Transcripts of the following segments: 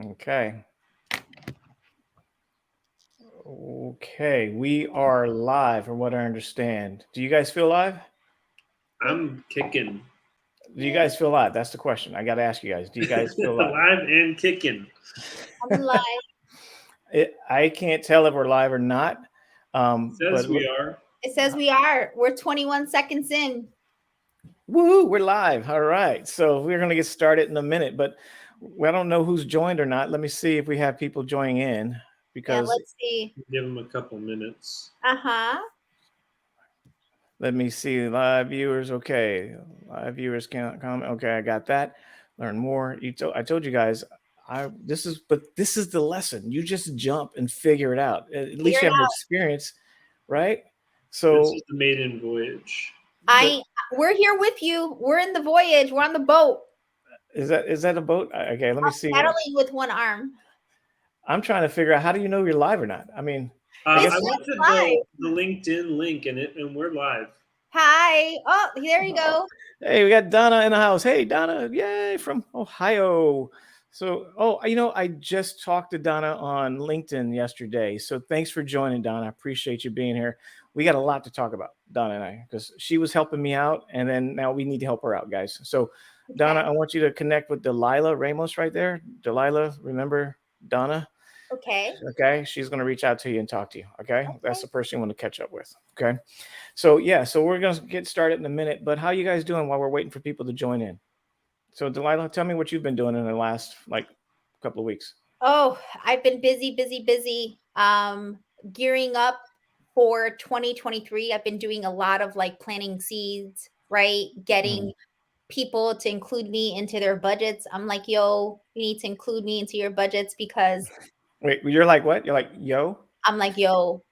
Okay. Okay, we are live from what I understand. Do you guys feel live? I'm kicking. Do you guys feel live? That's the question. I got to ask you guys. Do you guys feel live? Live and kicking. I'm live. I can't tell if we're live or not. Says But we look, are. It says we are. We're 21 seconds in. woo, we're live. All right. So we're going to get started in a minute, but I don't know who's joined or not. Let me see if we have people joining in Yeah, because let's see. Give them a couple minutes. Uh-huh. let me see live viewers. Okay. Live viewers can't comment. Okay. I got that. Learn more. I told you guys, this is the lesson. You just jump and figure it out. At Figure least you it have an out. experience, right? This So is the maiden voyage. We're here with you. We're in the voyage. We're on the boat. is that a boat? Okay, let me see. Paddling with one arm. I'm trying to figure out, how do you know you're live or not? I mean, I I guess. went to live. the LinkedIn link and we're live. Hi. Oh, there you go. Hey, we got Donna in the house. Hey, Donna, yay, from Ohio. So, I just talked to Donna on LinkedIn yesterday. So thanks for joining, Donna. I appreciate you being here. We got a lot to talk about, Donna and I, because she was helping me out, and then now we need to help her out, guys. So, Donna, I want you to connect with Delilah Ramos right there. Delilah, remember Donna? Okay. Okay, she's going to reach out to you and talk to you. Okay, that's the person you want to catch up with. Okay, so we're going to get started in a minute. But how you guys doing while we're waiting for people to join in? So Delilah, tell me what you've been doing in the last couple of weeks. Oh, I've been busy. Gearing up for 2023. I've been doing a lot of planting seeds, right? Getting people to include me into their budgets. I'm like, yo, you need to include me into your budgets because Wait, you're like what? You're like, yo? I'm like, yo.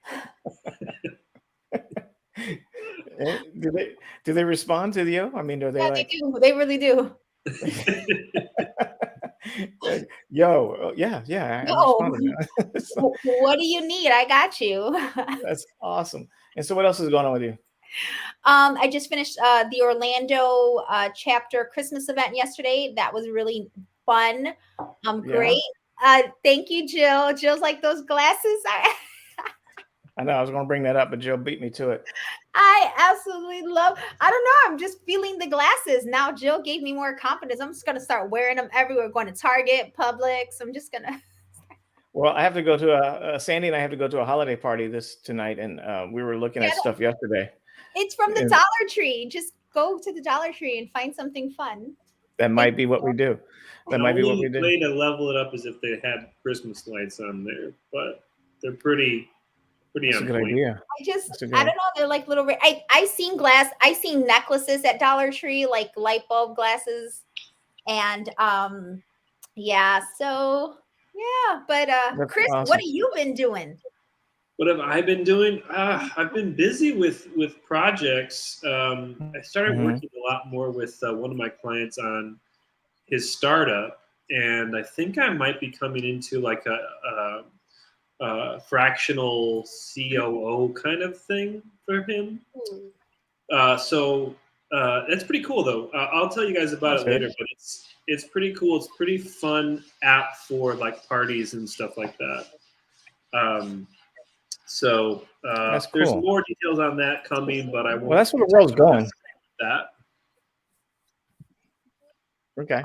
Do they respond to the yo? I mean, are they Yeah, like, they do. They really do. yo? Yeah, I Yo, responded. So, what do you need? I got you. that's awesome. And so, what else is going on with you? I just finished the Orlando chapter Christmas event yesterday. That was really fun. Great. Thank you, Jill. Jill's like, those glasses. I know I was going to bring that up, but Jill beat me to it. I absolutely love. I don't know. I'm just feeling the glasses now. Jill gave me more confidence. I'm just gonna start wearing them everywhere. Going to Target, Publix. I'm just gonna. Well, I have to go to Sandy and I have to go to a holiday party tonight, and we were looking at stuff yesterday. It's from the Dollar Tree. Just go to the Dollar Tree and find something fun. That might be what we do. That might be what we do. The only way to level it up is if they had Christmas lights on there, but they're pretty That's on a good point. idea. I don't know. They're like little. I seen necklaces at Dollar Tree, like light bulb glasses, and yeah. So yeah, but That's Chris, awesome. what have you been doing? What have I been doing? I've been busy with projects. I started working a lot more with one of my clients on his startup, and I think I might be coming into like a fractional COO kind of thing for him. So that's pretty cool, though. I'll tell you guys about it later, but it's pretty cool. It's pretty fun app for like parties and stuff like that. So That's cool. There's more details on that coming, but I won't. Well, that's where the world's going. That. Okay.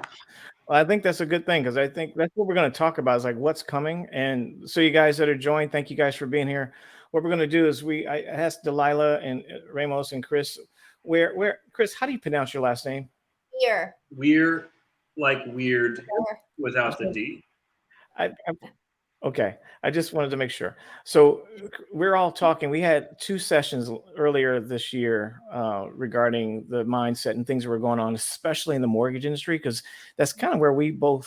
Well, I think that's a good thing because I think that's what we're going to talk about is like what's coming. And so you guys that are joined, thank you guys for being here. What we're going to do is I asked Delilah and Ramos and Chris, Chris, how do you pronounce your last name? Weird, like weird without the D. Okay. I just wanted to make sure. So we're all talking. We had 2 sessions earlier this year regarding the mindset and things that were going on, especially in the mortgage industry, because that's kind of where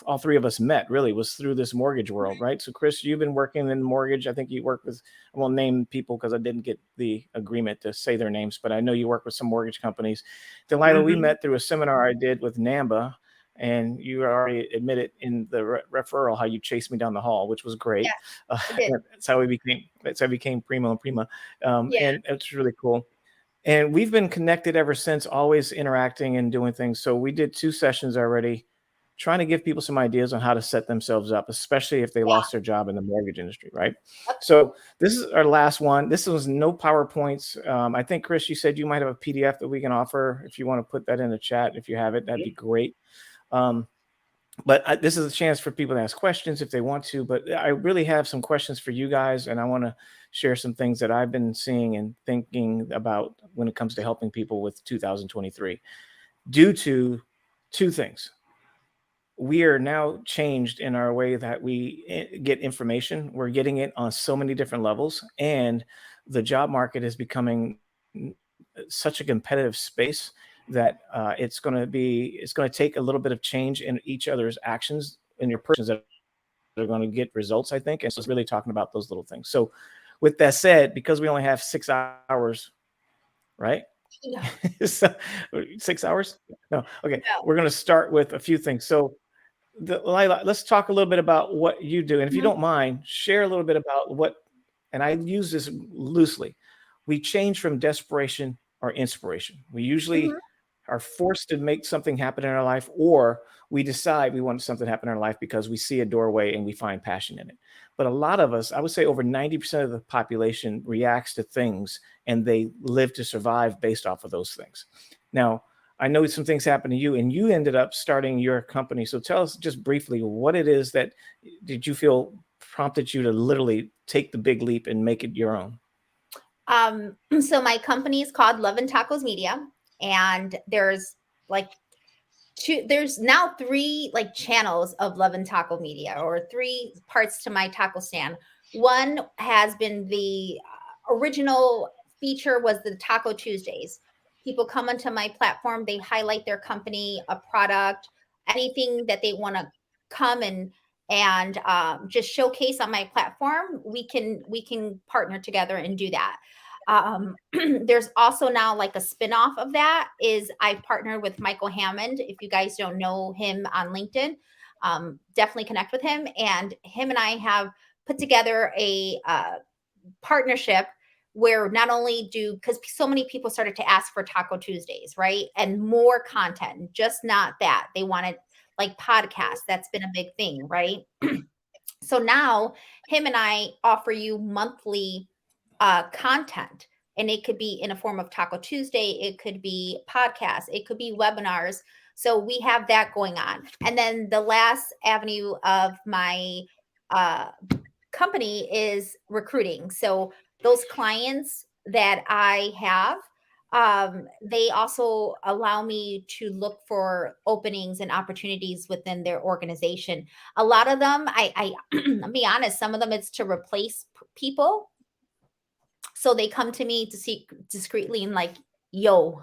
all 3 of us met, really, was through this mortgage world, right? So, Chris, you've been working in mortgage. I think you work with, I won't name people because I didn't get the agreement to say their names, but I know you work with some mortgage companies. Delilah, we met through a seminar I did with NAMBA. And you already admitted in the referral how you chased me down the hall, which was great. That's how we became Primo and Prima. And it's really cool. And we've been connected ever since, always interacting and doing things. So we did 2 sessions already. trying to give people some ideas on how to set themselves up, especially if they lost their job in the mortgage industry, right? So this is our last one. This was no PowerPoints. I think, Chris, you said you might have a PDF that we can offer. If you want to put that in the chat, if you have it, that'd be great. But this is a chance for people to ask questions if they want to. But I really have some questions for you guys, and I want to share some things that I've been seeing and thinking about when it comes to helping people with 2023, due to two things. We are now changed in our way that we get information. We're getting it on so many different levels, and the job market is becoming such a competitive space that it's going to take a little bit of change in each other's actions in your persons that are going to get results, I think. And so it's really talking about those little things. So with that said, because we only have 6 hours, right? Yeah. So, 6 hours? No. Okay. No. We're going to start with a few things. So Lila, let's talk a little bit about what you do. And if you don't mind, share a little bit about what, and I use this loosely, we change from desperation or inspiration. We usually are forced to make something happen in our life, or we decide we want something to happen in our life because we see a doorway and we find passion in it. But a lot of us, I would say over 90% of the population, reacts to things and they live to survive based off of those things. Now, I know some things happened to you and you ended up starting your company. So tell us just briefly what it is that did you feel prompted you to literally take the big leap and make it your own? So my company is called Love and Tacos Media, and there's now 3 channels of Love and Taco Media, or 3 parts to my taco stand. One has been the original feature was the Taco Tuesdays. People come onto my platform, they highlight their company, a product, anything that they want to come and just showcase on my platform. We can partner together and do that. There's also now a spinoff of that is I've partnered with Michael Hammond. If you guys don't know him on LinkedIn, definitely connect with him. And him and I have put together a partnership where not only because so many people started to ask for Taco Tuesdays, right? And more content, just not that. They wanted podcasts. That's been a big thing, right? So now him and I offer you monthly content, and it could be in a form of Taco Tuesday. It could be podcasts. It could be webinars. So we have that going on. And then the last avenue of my company is recruiting. So those clients that I have, they also allow me to look for openings and opportunities within their organization. A lot of them, I'll be honest, some of them it's to replace people. So they come to me to see discreetly and yo,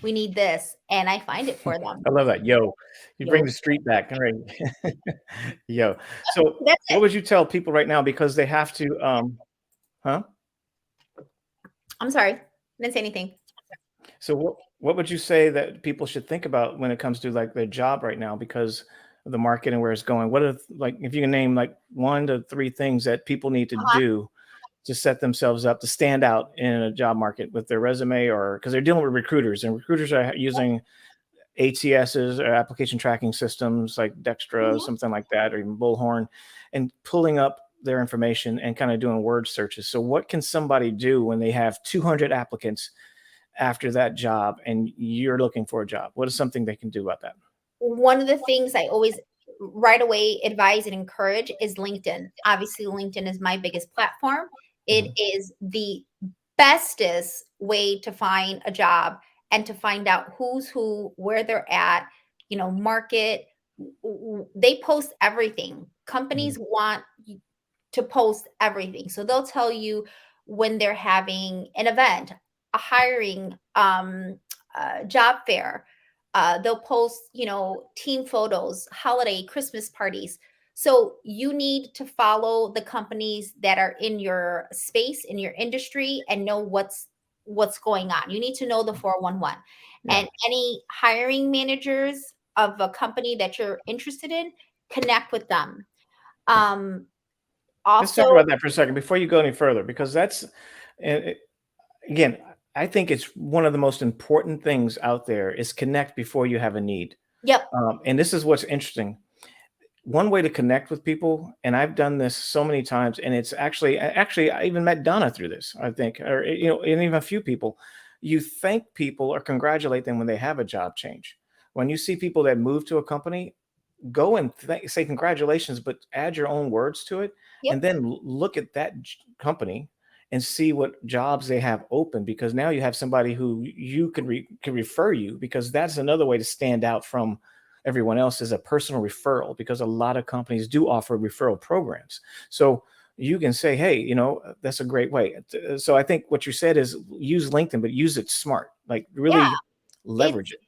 we need this. And I find it for them. I love that. Yo, you bring the street back. All right. Yo. So what would you tell people right now? Because they have to, I'm sorry. I didn't say anything. So what would you say that people should think about when it comes to their job right now because of the market and where it's going? What are if you can name 1 to 3 things that people need to do to set themselves up to stand out in a job market with their resume, or because they're dealing with recruiters, and recruiters are using ATSs or application tracking systems like Dextra, something like that, or even Bullhorn, and pulling up their information and kind of doing word searches. So what can somebody do when they have 200 applicants after that job and you're looking for a job? What is something they can do about that? One of the things I always right away advise and encourage is LinkedIn. Obviously, LinkedIn is my biggest platform. It is the bestest way to find a job and to find out who's who, where they're at, market. They post everything. Companies want to post everything. So they'll tell you when they're having an event, a hiring job fair. They'll post, team photos, holiday, Christmas parties. So you need to follow the companies that are in your space, in your industry, and know what's going on. You need to know the 411. And any hiring managers of a company that you're interested in, connect with them. Also, let's talk about that for a second before you go any further, because that's, again, I think it's one of the most important things out there is connect before you have a need. Yep. And this is what's interesting. One way to connect with people, and I've done this so many times, and it's actually I even met Donna through this, I think, or and even a few people. You thank people or congratulate them when they have a job change. When you see people that move to a company, go and say congratulations, but add your own words to it, and Yep. then look at that company and see what jobs they have open, because now you have somebody who you can refer you, because that's another way to stand out from everyone else, is a personal referral, because a lot of companies do offer referral programs. So you can say, hey, that's a great way. So I think what you said is use LinkedIn, but use it smart, like Yeah. really leverage it.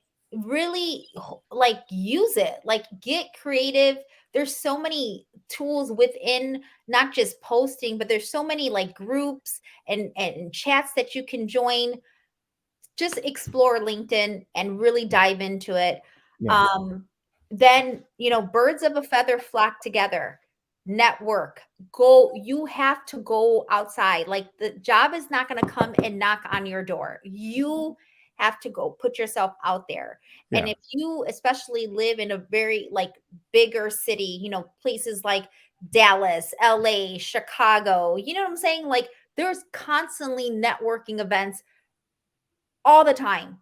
Really like use it, like get creative. There's so many tools within, not just posting, but there's so many like groups and chats that you can join. Just explore LinkedIn and really dive into it. Yeah. Then, birds of a feather flock together. Network. Go, you have to go outside. Like the job is not going to come and knock on your door. You have to go put yourself out there. And Yeah. if you especially live in a very like bigger city, places like Dallas, LA, Chicago, you know what I'm saying? Like there's constantly networking events all the time,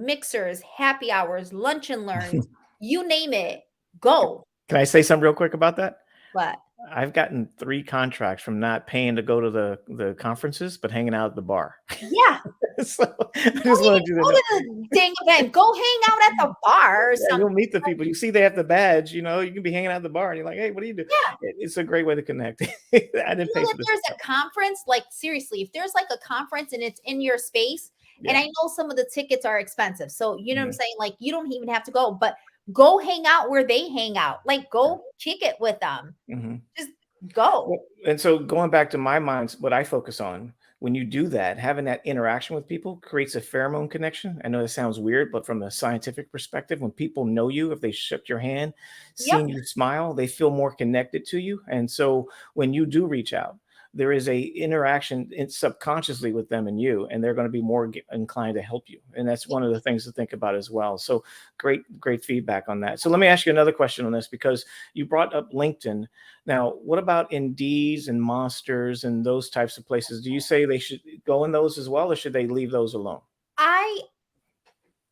mixers, happy hours, lunch and learns, you name it, go. Can I say something real quick about that? But I've gotten 3 contracts from not paying to go to the conferences, but hanging out at the bar. yeah, So, I you just don't even wanted you to go know. to the dang event. Go hang out at the bar or Yeah, something. you'll meet the people. You see they have the badge, you can be hanging out at the bar, and you're like, "Hey, what do you do?" Yeah. It's a great way to connect. I didn't pay for If this there's stuff. a conference, like seriously, if there's like a conference and it's in your space, and Yeah. I know some of the tickets are expensive. So, you know what I'm Mhm. saying? Like, you don't even have to go, but go hang out where they hang out. Like, Yeah. go kick it with them. Mhm. Just go. Well, and so going back to my minds, what I focus on, when you do that, having that interaction with people creates a pheromone connection. I know that sounds weird, but from a scientific perspective, when people know you, if they shook your hand, Yep. seeing you smile, they feel more connected to you. And so when you do reach out, there is a interaction subconsciously with them and you, and they're going to be more inclined to help you. And that's one of the things to think about as well. So great feedback on that. So let me ask you another question on this, because you brought up LinkedIn. Now, what about Indeeds and Monsters and those types of places? Do you say they should go in those as well, or should they leave those alone? I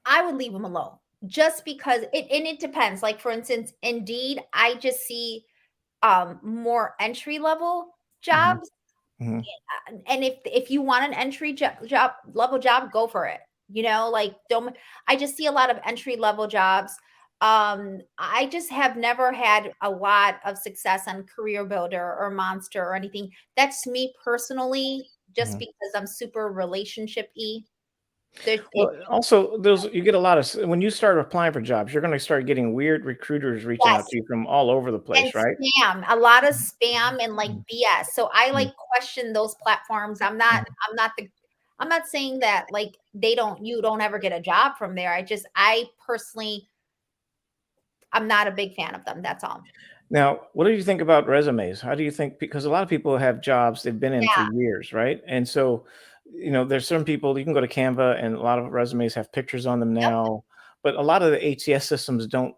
I would leave them alone just because it depends. Like for instance, Indeed, I just see more entry level Hmm. jobs. Hmm. And if you want an entry job level job, go for it. Like don't I just see a lot of entry level jobs. I just have never had a lot of success on Career Builder or Monster or anything. That's me personally, just Hmm. because I'm super relationship-y. There's it Well, also those you get a lot of when you start applying for jobs, you're going to start getting weird recruiters reaching out yes. to you from all over the And place, right? spam, a lot of spam and, like, BS. So I, Mhm. like, question those platforms. I'm not saying that, like, you don't ever get a job from there. I personally I'm not a big fan of them, that's all. Now, what do you think about resumes? How do you think, because a lot of people have jobs they've been in for Yeah, years, right? And so, there's certain people you can go to Canva, and a lot of resumes have pictures on them yep, now, but a lot of the ATS systems don't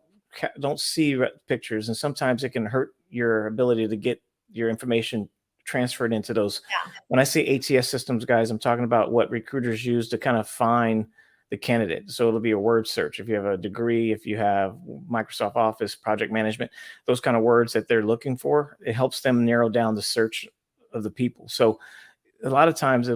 see pictures, and sometimes it can hurt your ability to get your information transferred into those. yeah, When I say ATS systems, guys, I'm talking about what recruiters use to kind of find the candidate. So it'll be a word search. If you have a degree, if you have Microsoft Office, project management, those kind of words that they're looking for, it helps them narrow down the search of the people. So a lot of times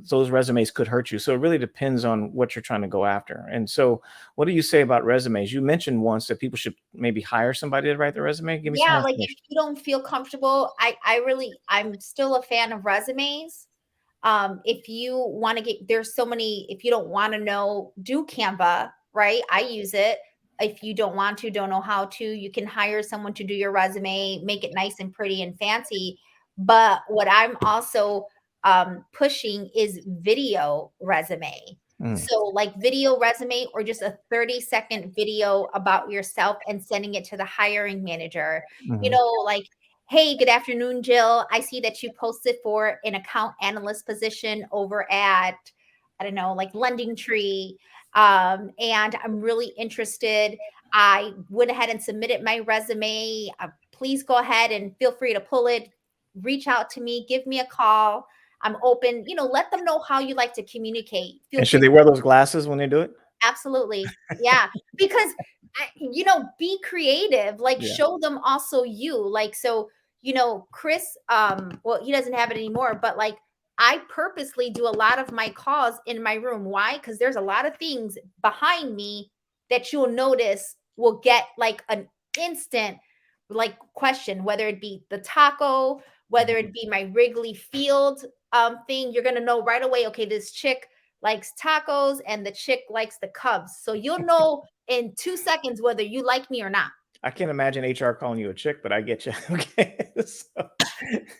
those resumes could hurt you. So it really depends on what you're trying to go after. And so what do you say about resumes? You mentioned once that people should maybe hire somebody to write the resume. Give me some yeah, more like, if information. you don't feel comfortable, I'm still a fan of resumes. If you wanna get there's so many if you don't wanna know, do Canva, right? I use it. If you don't want to, don't know how to, you can hire someone to do your resume, make it nice and pretty and fancy. But what I'm also, pushing is video resume. Mm, So, like, video resume or just a 30-second video about yourself and sending it to the hiring manager. mhm, Like, "Hey, good afternoon, Jill. I see that you posted for an account analyst position over at I don't know, like Lending Tree. And I'm really interested. I went ahead and submitted my resume. Please go ahead and feel free to pull it, reach out to me, give me a call. I'm open, let them know how you like to communicate. Feel And free. should they wear those glasses when they do it? Absolutely. Yeah. Because, be creative, like Yeah. show them also you. Like, so, Chris, well, he doesn't have it anymore, but like I purposely do a lot of my calls in my room. Why? Because there's a lot of things behind me that you'll notice will get like an instant like question, whether it be the taco, whether it be my Wrigley Field thing, you're gonna know right away, okay, this chick likes tacos and the chick likes the Cubs. So you'll know in 2 seconds whether you like me or not. I can't imagine HR calling you a chick, but I get you. Okay.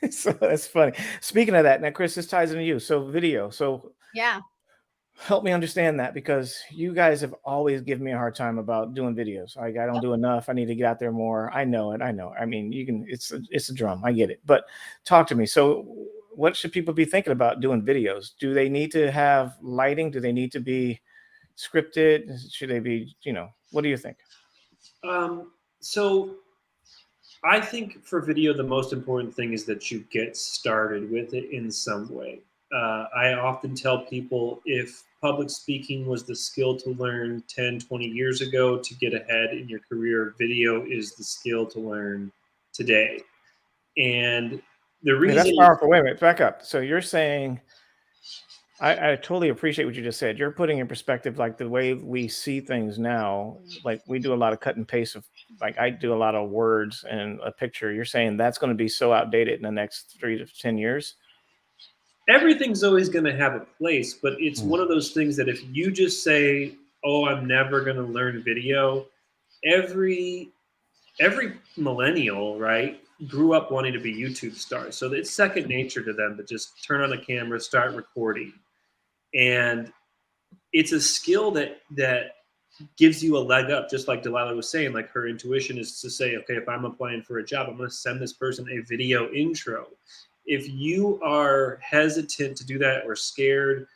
So that's funny. Speaking of that, now, Chris, this ties into you. So video. So Yeah. help me understand that, because you guys have always given me a hard time about doing videos. Like, I don't do enough. I need to get out there more. I know it. I know. I mean, it's a drum. I get it. But talk to me. So what should people be thinking about doing videos? Do they need to have lighting? Do they need to be scripted? Should they be, what do you think? So I think for video, the most important thing is that you get started with it in some way. I often tell people, if public speaking was the skill to learn 10, 20 years ago to get ahead in your career, video is the skill to learn today. And the I mean, that's reason is, powerful. Wait a minute, back up. So you're saying, I totally appreciate what you just said. You're putting in perspective, like the way we see things now. Like, we do a lot of cut and paste of, like, I do a lot of words and a picture. You're saying that's going to be so outdated in the next 3 to 10 years. everything's always going to have a place, but it's one of those things that if you just say, "Oh, I'm never going to learn video," every millennial, right, grew up wanting to be YouTube stars. So it's second nature to them to just turn on a camera, start recording. And it's a skill that gives you a leg up, just like Delilah was saying. Like, her intuition is to say, okay, if I'm applying for a job, I'm going to send this person a video intro. If you are hesitant to do that or scared,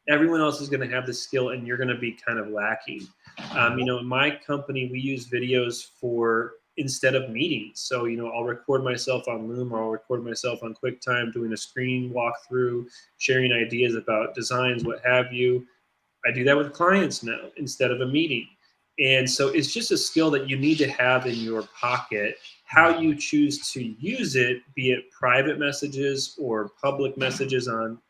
everyone else is going to have the skill and you're going to be kind of lacking. In my company, we use videos for instead of meetings. So, I'll record myself on Loom, or I'll record myself on QuickTime doing a screen walkthrough, sharing ideas about designs, what have you. I do that with clients now instead of a meeting. And so it's just a skill that you need to have in your pocket. How you choose to use it, be it private messages or public messages on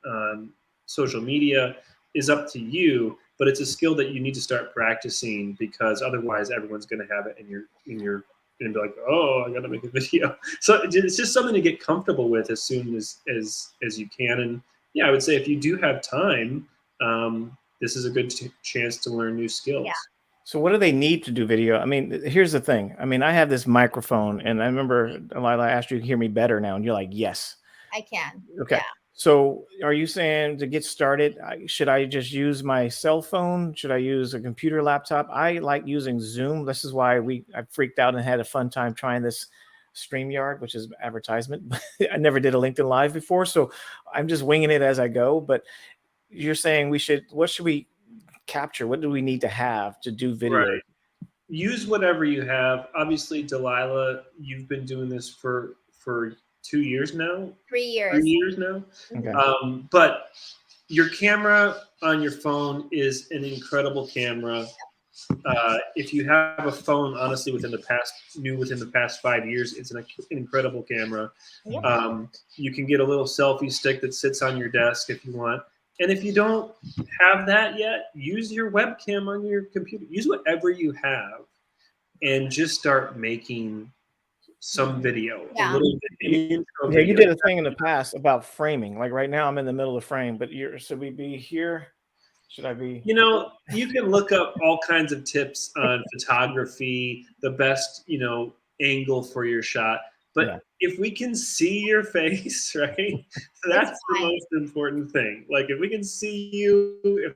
social media, is up to you. But it's a skill that you need to start practicing, because otherwise everyone's going to have it, and you're going to be like, oh, I got to make a video. So it's just something to get comfortable with as soon as you can. And yeah, I would say if you do have time, this is a good chance to learn new skills. Yeah. So what do they need to do video? I mean, here's the thing. I mean, I have this microphone, and I remember, Delilah, I asked you to hear me better now, and you're like, yes. I can. Okay. Yeah. So are you saying, to get started, should I just use my cell phone? Should I use a computer, laptop? I like using Zoom. This is why I freaked out and had a fun time trying this StreamYard, which is advertisement. I never did a LinkedIn Live before, so I'm just winging it as I go. But you're saying what should we capture? What do we need to have to do video? Right. Use whatever you have. Obviously, Delilah, you've been doing this for 2 years now. 3 years. 3 years now. Okay. But your camera on your phone is an incredible camera. If you have a phone, honestly, within the past 5 years, it's an incredible camera. Yeah. You can get a little selfie stick that sits on your desk if you want. And if you don't have that yet, use your webcam on your computer. Use whatever you have and just start making some video. Yeah. A little intro Yeah, video. you did a thing in the past about framing. Like, right now I'm in the middle of the frame, but should we be here? Should I be? You can look up all kinds of tips on photography, the best, angle for your shot. But if we can see your face, right, that's the most important thing. Like, if we can see you, if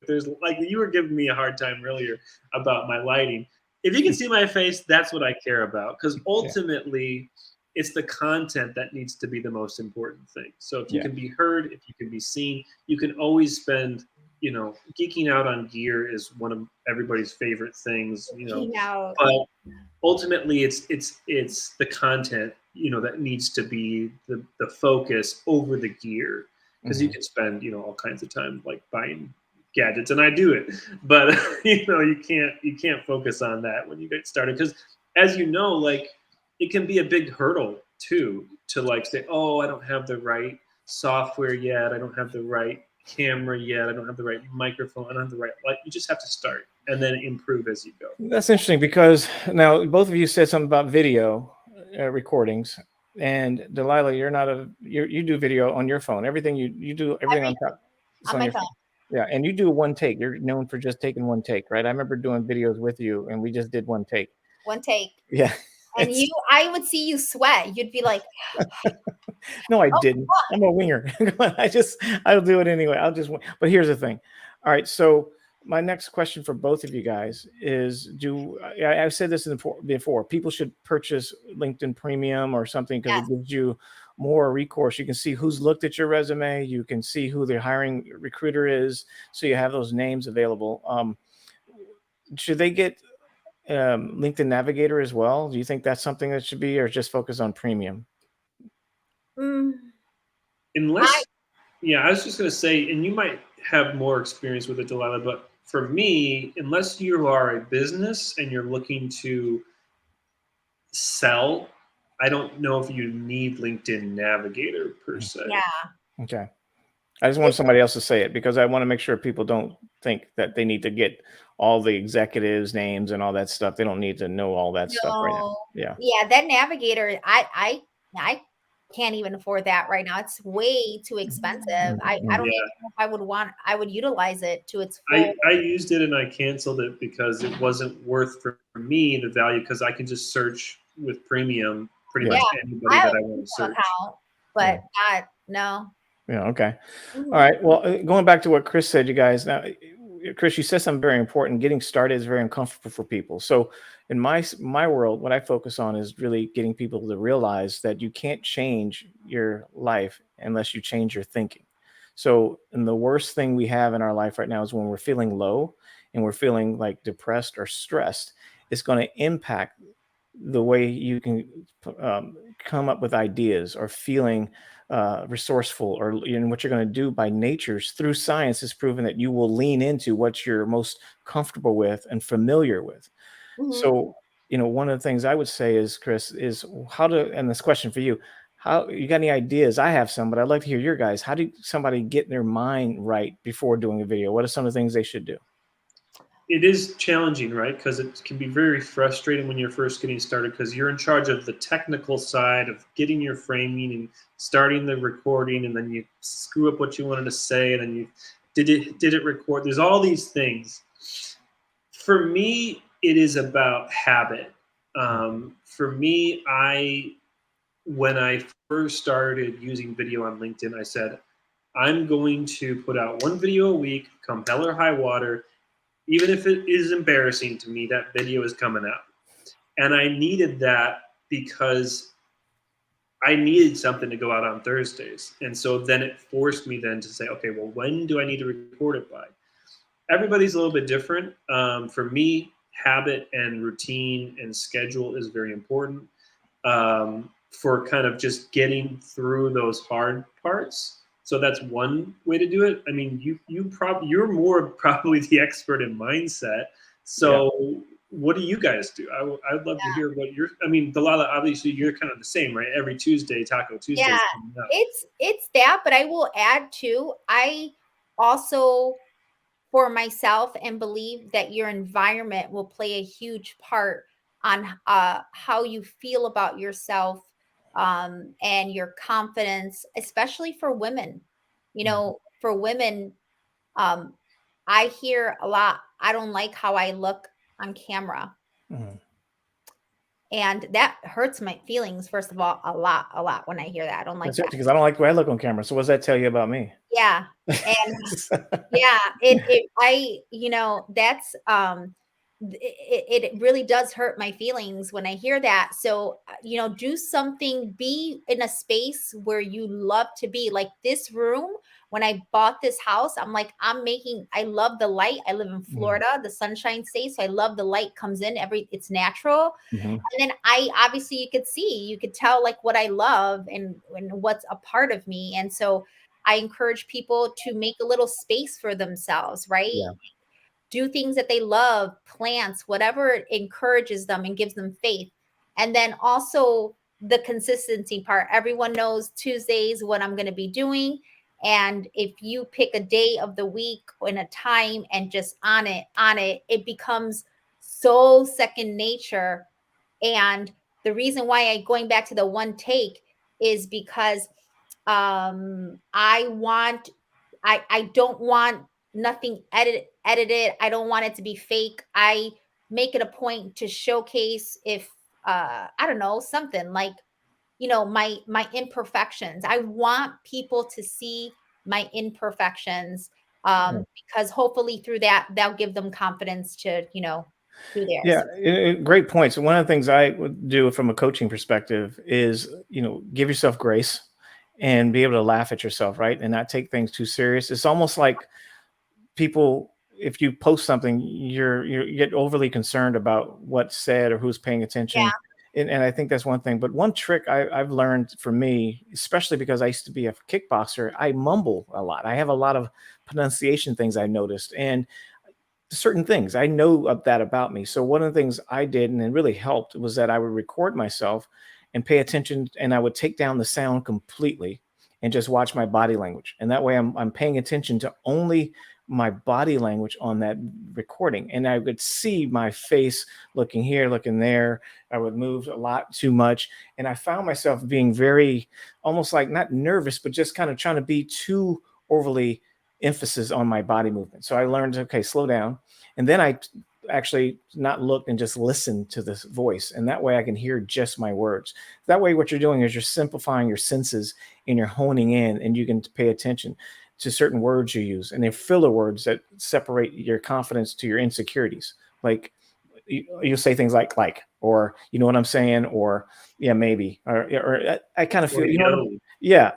there's, like, you were giving me a hard time earlier about my lighting. If you can see my face, that's what I care about. Because ultimately, it's the content that needs to be the most important thing. So if you can be heard, if you can be seen, you can always spend geeking out on gear is one of everybody's favorite things, Now, but ultimately it's the content, that needs to be the focus over the gear, because you can spend, all kinds of time like buying gadgets, and I do it, but you can't focus on that when you get started, because as like it can be a big hurdle too, to like say, oh, I don't have the right software yet, I don't have the right camera yet, I don't have the right microphone, I don't have the right light. You just have to start and then improve as you go. That's interesting, because now both of you said something about video recordings, and Delilah, you're not you do video on your phone. Everything you do, everything on top is on on my your phone. phone. Yeah, and you do one take. You're known for just taking one take, right? I remember doing videos with you, and we just did one take. One take. Yeah. And I would see you sweat. You'd be like, No, I oh, didn't. I'm a winger. I'll do it anyway. But here's the thing. All right. So my next question for both of you guys is, I've said this before, people should purchase LinkedIn Premium or something, because yes. it gives you more recourse. You can see who's looked at your resume. You can see who the hiring recruiter is. So you have those names available. Should they get LinkedIn Navigator as well? Do you think that's something that should be, or just focus on Premium? Unless, I was just going to say, and you might have more experience with it, Delilah, but for me, unless you are a business and you're looking to sell, I don't know if you need LinkedIn Navigator per se. Yeah. Okay. I just want somebody else to say it, because I want to make sure people don't think that they need to get all the executives' names and all that stuff. They don't need to know all that stuff right now. Yeah. Yeah, that Navigator, I can't even afford that right now. It's way too expensive. I don't even know if I would utilize it to its full. I used it and I canceled it because it wasn't worth for me the value, because I can just search with Premium pretty much anybody that I want to search. Account, but no. Yeah. Okay. All right. Well, going back to what Chris said, you guys. Now, Chris, you said something very important. Getting started is very uncomfortable for people. So, in my world, what I focus on is really getting people to realize that you can't change your life unless you change your thinking. So, and the worst thing we have in our life right now is when we're feeling low and we're feeling like depressed or stressed. It's going to impact the way you can come up with ideas, or feeling resourceful, or what you're going to do by nature's through science is proven that you will lean into what you're most comfortable with and familiar with. So, one of the things I would say is, Chris, is and this question for you, how you got any ideas? I have some, but I'd like to hear your guys. How do somebody get their mind right before doing a video? What are some of the things they should do? It is challenging, right? Because it can be very frustrating when you're first getting started, because you're in charge of the technical side of getting your framing and starting the recording, and then you screw up what you wanted to say, and then you did it record. There's all these things. For me, it is about habit. For me, when I first started using video on LinkedIn, I said, I'm going to put out one video a week, come hell or high water. Even if it is embarrassing to me, that video is coming out. And I needed that because I needed something to go out on Thursdays. And so then it forced me then to say, okay, well, when do I need to record it by? Everybody's a little bit different. For me, habit and routine and schedule is very important for kind of just getting through those hard parts. So that's one way to do it. I mean, you're more probably the expert in mindset. So what do you guys do? I'd love to hear what Delilah, obviously you're kind of the same, right? Every Tuesday, Taco Tuesday. Yeah, it's that, but I will add too, I also, for myself, and believe that your environment will play a huge part on how you feel about yourself, and your confidence, especially for women. For women, I hear a lot, I don't like how I look on camera. And that hurts my feelings, first of all, a lot when I hear that. I don't like that. Because I don't like the way I look on camera. So what does that tell you about me? Yeah. And that's it really does hurt my feelings when I hear that. So, do something, be in a space where you love to be. Like this room, when I bought this house, I'm like, I love the light. I live in Florida, the Sunshine State. So I love the light comes in it's natural. Mm-hmm. And then obviously you could tell like what I love and what's a part of me. And so I encourage people to make a little space for themselves, right? Yeah. Do things that they love, plants, whatever encourages them and gives them faith. And then also the consistency part. Everyone knows Tuesdays what I'm going to be doing. And if you pick a day of the week and a time and just on it, it becomes so second nature. And the reason why going back to the one take is because I don't want nothing edited. I don't want it to be fake. I make it a point to showcase if I don't know, something like, my imperfections. I want people to see my imperfections, because hopefully through that they'll give them confidence to, do theirs. Yeah, great points. One of the things I would do from a coaching perspective is, give yourself grace and be able to laugh at yourself, right? And not take things too serious. It's almost like people, if you post something, you get overly concerned about what's said or who's paying attention. And I think that's one thing. But one trick I've learned for me, especially because I used to be a kickboxer, I mumble a lot. I have a lot of pronunciation things I noticed. And certain things I know of that about me. So one of the things I did, and it really helped, was that I would record myself and pay attention, and I would take down the sound completely and just watch my body language. And that way I'm paying attention to only my body language on that recording. And I would see my face looking here, looking there. I would move a lot too much. And I found myself being very, almost like not nervous, but just kind of trying to be too overly emphasis on my body movement. So I learned, okay, slow down. And then I actually not look and just listen to this voice. And that way I can hear just my words. That way, what you're doing is you're simplifying your senses and you're honing in, and you can pay attention to certain words you use. And they're filler words that separate your confidence to your insecurities. Like you'll say things like, or, you know what I'm saying? Or, yeah, maybe, or I kind of feel, yeah,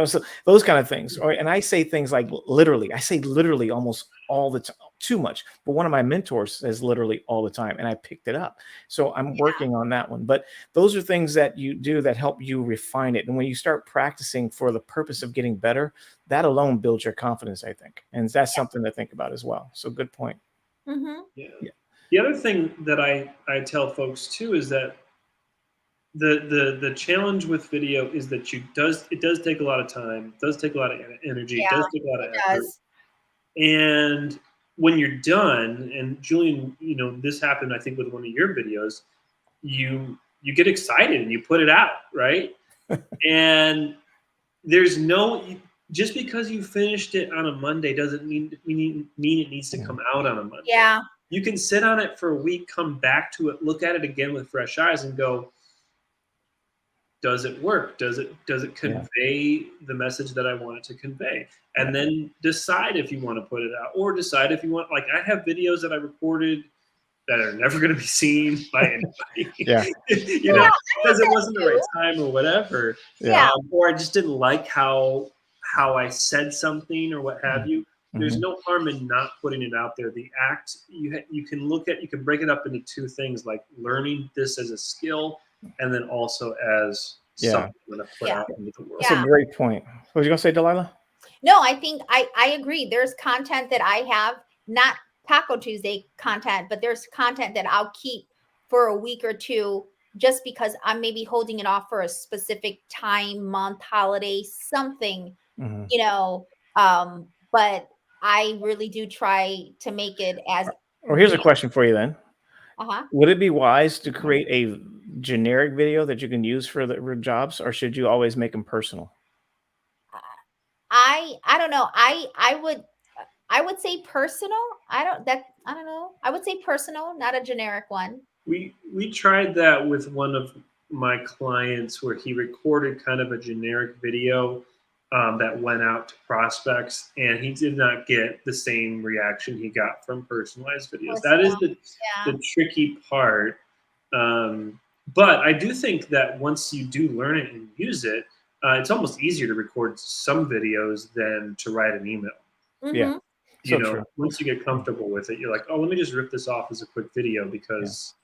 so those kind of things. And I say things like literally. I say literally almost all the time, too much. But one of my mentors says literally all the time, and I picked it up. So I'm working on that one. But those are things that you do that help you refine it. And when you start practicing for the purpose of getting better, that alone builds your confidence, I think. And that's something to think about as well. So good point. Mm-hmm. Yeah. The other thing that I tell folks too is that the challenge with video is that it does take a lot of time, it does take a lot of energy, it does take a lot of effort. And when you're done, and Julian, this happened, I think, with one of your videos, you get excited and you put it out, right? And there's just because you finished it on a Monday doesn't mean it needs to come out on a Monday. Yeah. You can sit on it for a week, come back to it, look at it again with fresh eyes and go, does it work? Does it convey the message that I want it to convey? And then decide if you want to put it out, or decide if you want, like I have videos that I recorded that are never going to be seen by anybody. Because it wasn't the right time or whatever. Or I just didn't like how I said something or what have you. There's no harm in not putting it out there. The act, you can break it up into two things, like learning this as a skill, and then also as something I'm going to put out into the world. That's a great point. What was you going to say, Delilah? No, I think I agree. There's content that I have, not Taco Tuesday content, but there's content that I'll keep for a week or two just because I'm maybe holding it off for a specific time, month, holiday, something, but I really do try to make it as. Or here's a question for you then. Uh-huh. Would it be wise to create a generic video that you can use for the jobs, or should you always make them personal? I don't know. I would say personal. I don't know. I would say personal, not a generic one. We tried that with one of my clients where he recorded kind of a generic video that went out to prospects, and he did not get the same reaction he got from personalized videos. That is the tricky part. But I do think that once you do learn it and use it, it's almost easier to record some videos than to write an email. Yeah. So true. Once you get comfortable with it, you're like, oh, let me just rip this off as a quick video, because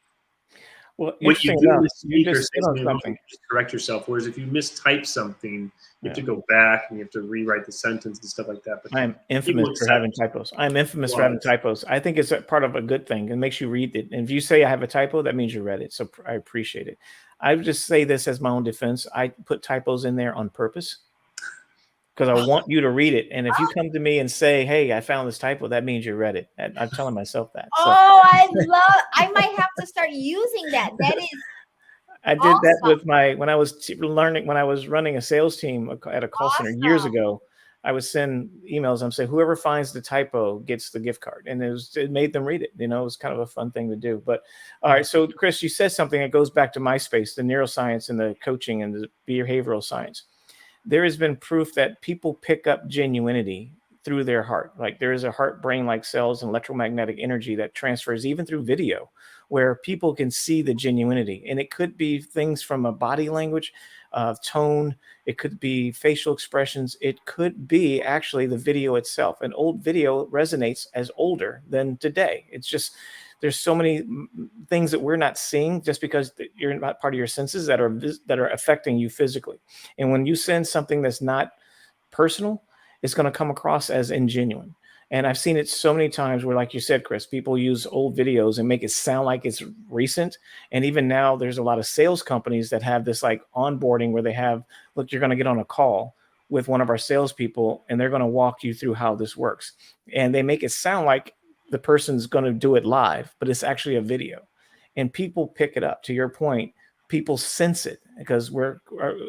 Well, what you interesting do enough, you misspeak or just say hit on something wrong, you something. can just correct yourself. Whereas if you mistype something, you have to Yeah. go back and you have to rewrite the sentence and stuff like that. But I'm infamous for having typos. I'm infamous for having typos. I think it's a part of a good thing. It makes you read it. And if you say I have a typo, that means you read it. So I appreciate it. I would just say this as my own defense. I put typos in there on purpose because I want you to read it. And if you come to me and say, hey, I found this typo, that means you read it. And I'm telling myself that. So. Oh, I might have to start using that. That is I did that with when I was running a sales team at a call center years ago. I would send emails and say, whoever finds the typo gets the gift card. And it made them read it. It was kind of a fun thing to do. But all right. So Chris, you said something that goes back to my space, the neuroscience and the coaching and the behavioral science. There has been proof that people pick up genuinity through their heart. Like there is a heart brain like cells and electromagnetic energy that transfers even through video, where people can see the genuinity. And it could be things from a body language, tone. It could be facial expressions. It could be actually the video itself. An old video resonates as older than today. It's just, there's so many things that we're not seeing just because you're not part of your senses that are affecting you physically. And when you send something that's not personal, it's going to come across as ingenuine. And I've seen it so many times where, like you said, Chris, people use old videos and make it sound like it's recent. And even now there's a lot of sales companies that have this like onboarding where they have, look, you're going to get on a call with one of our salespeople and they're going to walk you through how this works. And they make it sound like the person's going to do it live, but it's actually a video. And people pick it up. To your point, people sense it because our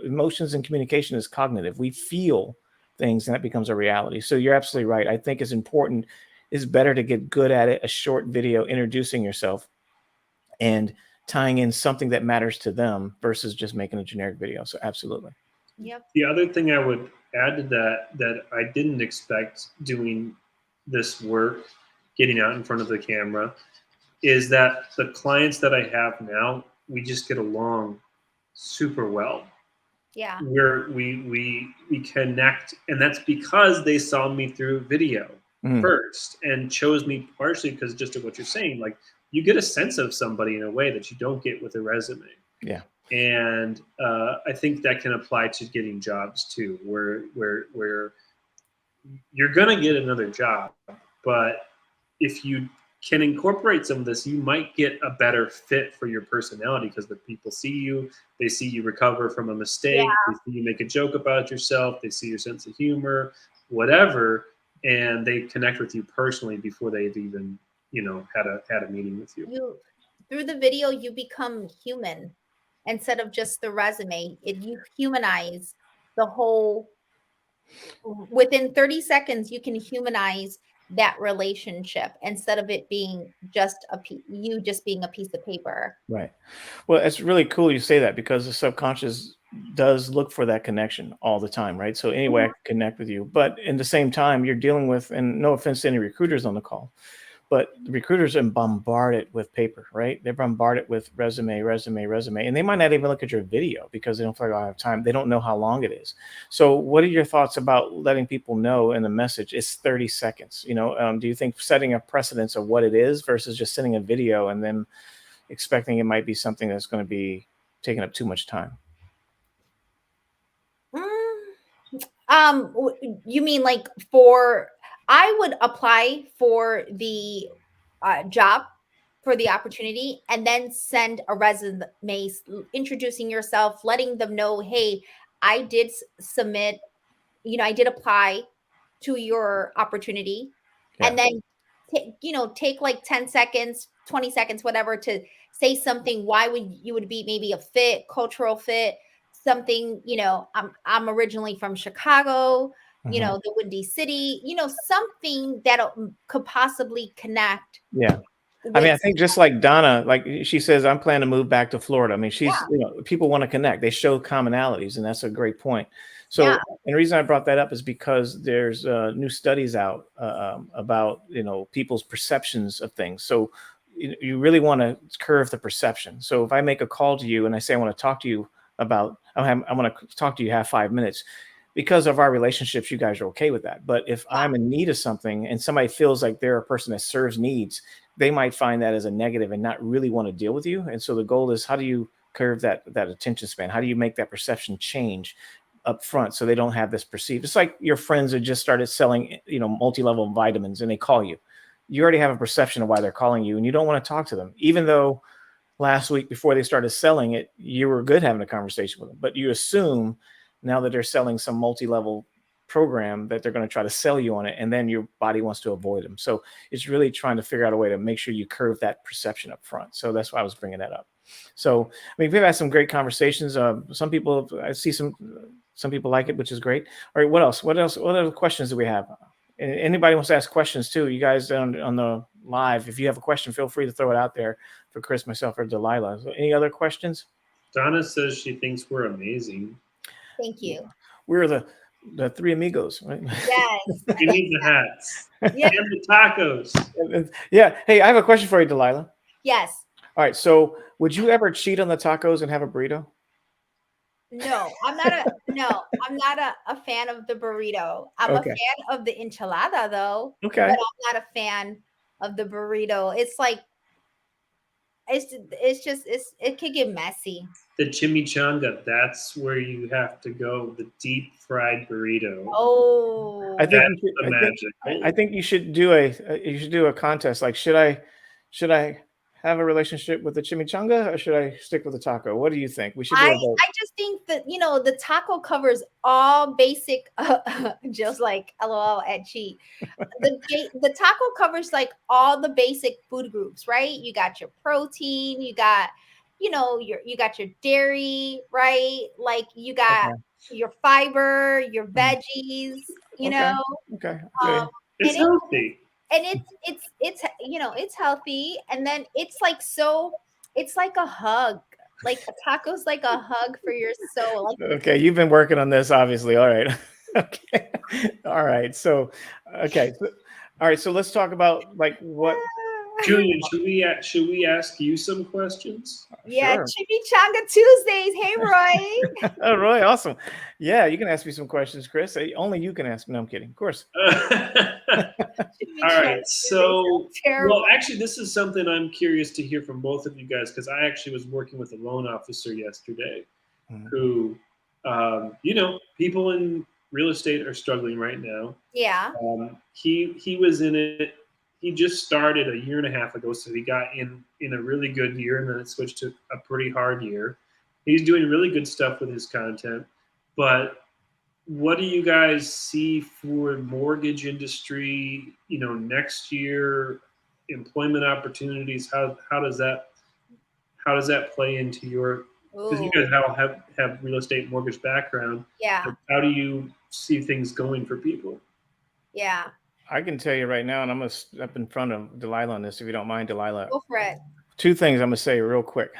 emotions and communication is cognitive. We feel things and that becomes a reality. So you're absolutely right. I think it's important. It's better to get good at it. A short video introducing yourself and tying in something that matters to them versus just making a generic video. So absolutely. Yep. The other thing I would add to that I didn't expect doing this work, getting out in front of the camera, is that the clients that I have now, we just get along super well. Yeah. We connect, and that's because they saw me through video first and chose me partially because just of what you're saying. Like you get a sense of somebody in a way that you don't get with a resume. Yeah. And I think that can apply to getting jobs too, where you're gonna get another job, but if you can incorporate some of this, you might get a better fit for your personality because the people see you, they see you recover from a mistake, they see you make a joke about yourself, they see your sense of humor, whatever, and they connect with you personally before they've even, had a meeting with you. Through the video, you become human instead of just the resume. You humanize the whole. Within 30 seconds, you can humanize that relationship instead of it being just you just being a piece of paper. Right. Well, it's really cool you say that because the subconscious does look for that connection all the time, right? So anyway, I can connect with you, but in the same time, you're dealing with, and no offense to any recruiters on the call, but the recruiters are bombarded with paper, right? They're bombarded with resume, and they might not even look at your video because they don't feel like I have time. They don't know how long it is. So what are your thoughts about letting people know in the message it's 30 seconds? Do you think setting a precedence of what it is versus just sending a video and then expecting it might be something that's going to be taking up too much time? You mean like I would apply for the job, for the opportunity, and then send a resume introducing yourself, letting them know, hey, I did submit, I did apply to your opportunity. Yeah. And then take like 10 seconds, 20 seconds, whatever, to say something why you would be maybe a fit, cultural fit, something. I'm originally from Chicago, the Windy City, something that could possibly connect. Yeah. I mean, I think just like Donna, like she says, I'm planning to move back to Florida. I mean, people want to connect. They show commonalities, and that's a great point. So, and the reason I brought that up is because there's new studies out about, people's perceptions of things. So you really want to curve the perception. So if I make a call to you and I say, I want to talk to you, about, I want to talk to you, have 5 minutes. Because of our relationships, you guys are okay with that. But if I'm in need of something and somebody feels like they're a person that serves needs, they might find that as a negative and not really want to deal with you. And so the goal is, how do you curve that attention span? How do you make that perception change up front so they don't have this perceived? It's like your friends who just started selling, multi-level vitamins, and they call you. You already have a perception of why they're calling you, and you don't want to talk to them, even though last week before they started selling it, you were good having a conversation with them. But you assume now that they're selling some multi-level program that they're going to try to sell you on it, and then your body wants to avoid them. So it's really trying to figure out a way to make sure you curve that perception up front. So that's why I was bringing that up. So, I mean, we've had some great conversations. Some people, I see some people like it, which is great. All right, what else? What other questions do we have? Anybody wants to ask questions too, you guys on the live, if you have a question, feel free to throw it out there for Chris, myself, or Delilah. So any other questions? Donna says she thinks we're amazing. Thank you. We're the three amigos, right? Yes. You need the hats. Yeah. And the tacos. Yeah. Hey, I have a question for you, Delilah. Yes. All right. So would you ever cheat on the tacos and have a burrito? No, I'm not a fan of the burrito. I'm a fan of the enchilada though. Okay. But I'm not a fan of the burrito. It's like, it could get messy. The chimichanga, that's where you have to go. The deep fried burrito. Oh, I think you should do a contest. Like, should I have a relationship with the chimichanga, or should I stick with the taco? What do you think? We should do a vote. I just think that, the taco covers all basic, just like LOL at cheat. The taco covers like all the basic food groups, right? You got your protein, you got, you got your dairy, right? Like you got your fiber, your veggies, Okay. It's healthy. And it's healthy. And then it's like, it's like a hug. Like a taco's like a hug for your soul. Like, okay, you've been working on this, obviously. All right. Okay. All right. So, okay. All right. So let's talk about like what. Julian, should we ask you some questions? Yeah, Sure. Chimichanga Tuesdays. Hey, Roy. Oh, Roy, awesome. Yeah, you can ask me some questions, Chris. Only you can ask. No, I'm kidding. Of course. All right. So, well, actually, this is something I'm curious to hear from both of you guys, because I actually was working with a loan officer yesterday who, people in real estate are struggling right now. Yeah. He was in it. He just started a year and a half ago, so he got in a really good year, and then it switched to a pretty hard year. He's doing really good stuff with his content, but what do you guys see for mortgage industry, next year, employment opportunities? How does that play into your, because you guys all have real estate mortgage background. Yeah. How do you see things going for people? Yeah. I can tell you right now, and I'm going to step in front of Delilah on this, if you don't mind, Delilah. Go for it. Two things I'm going to say real quick.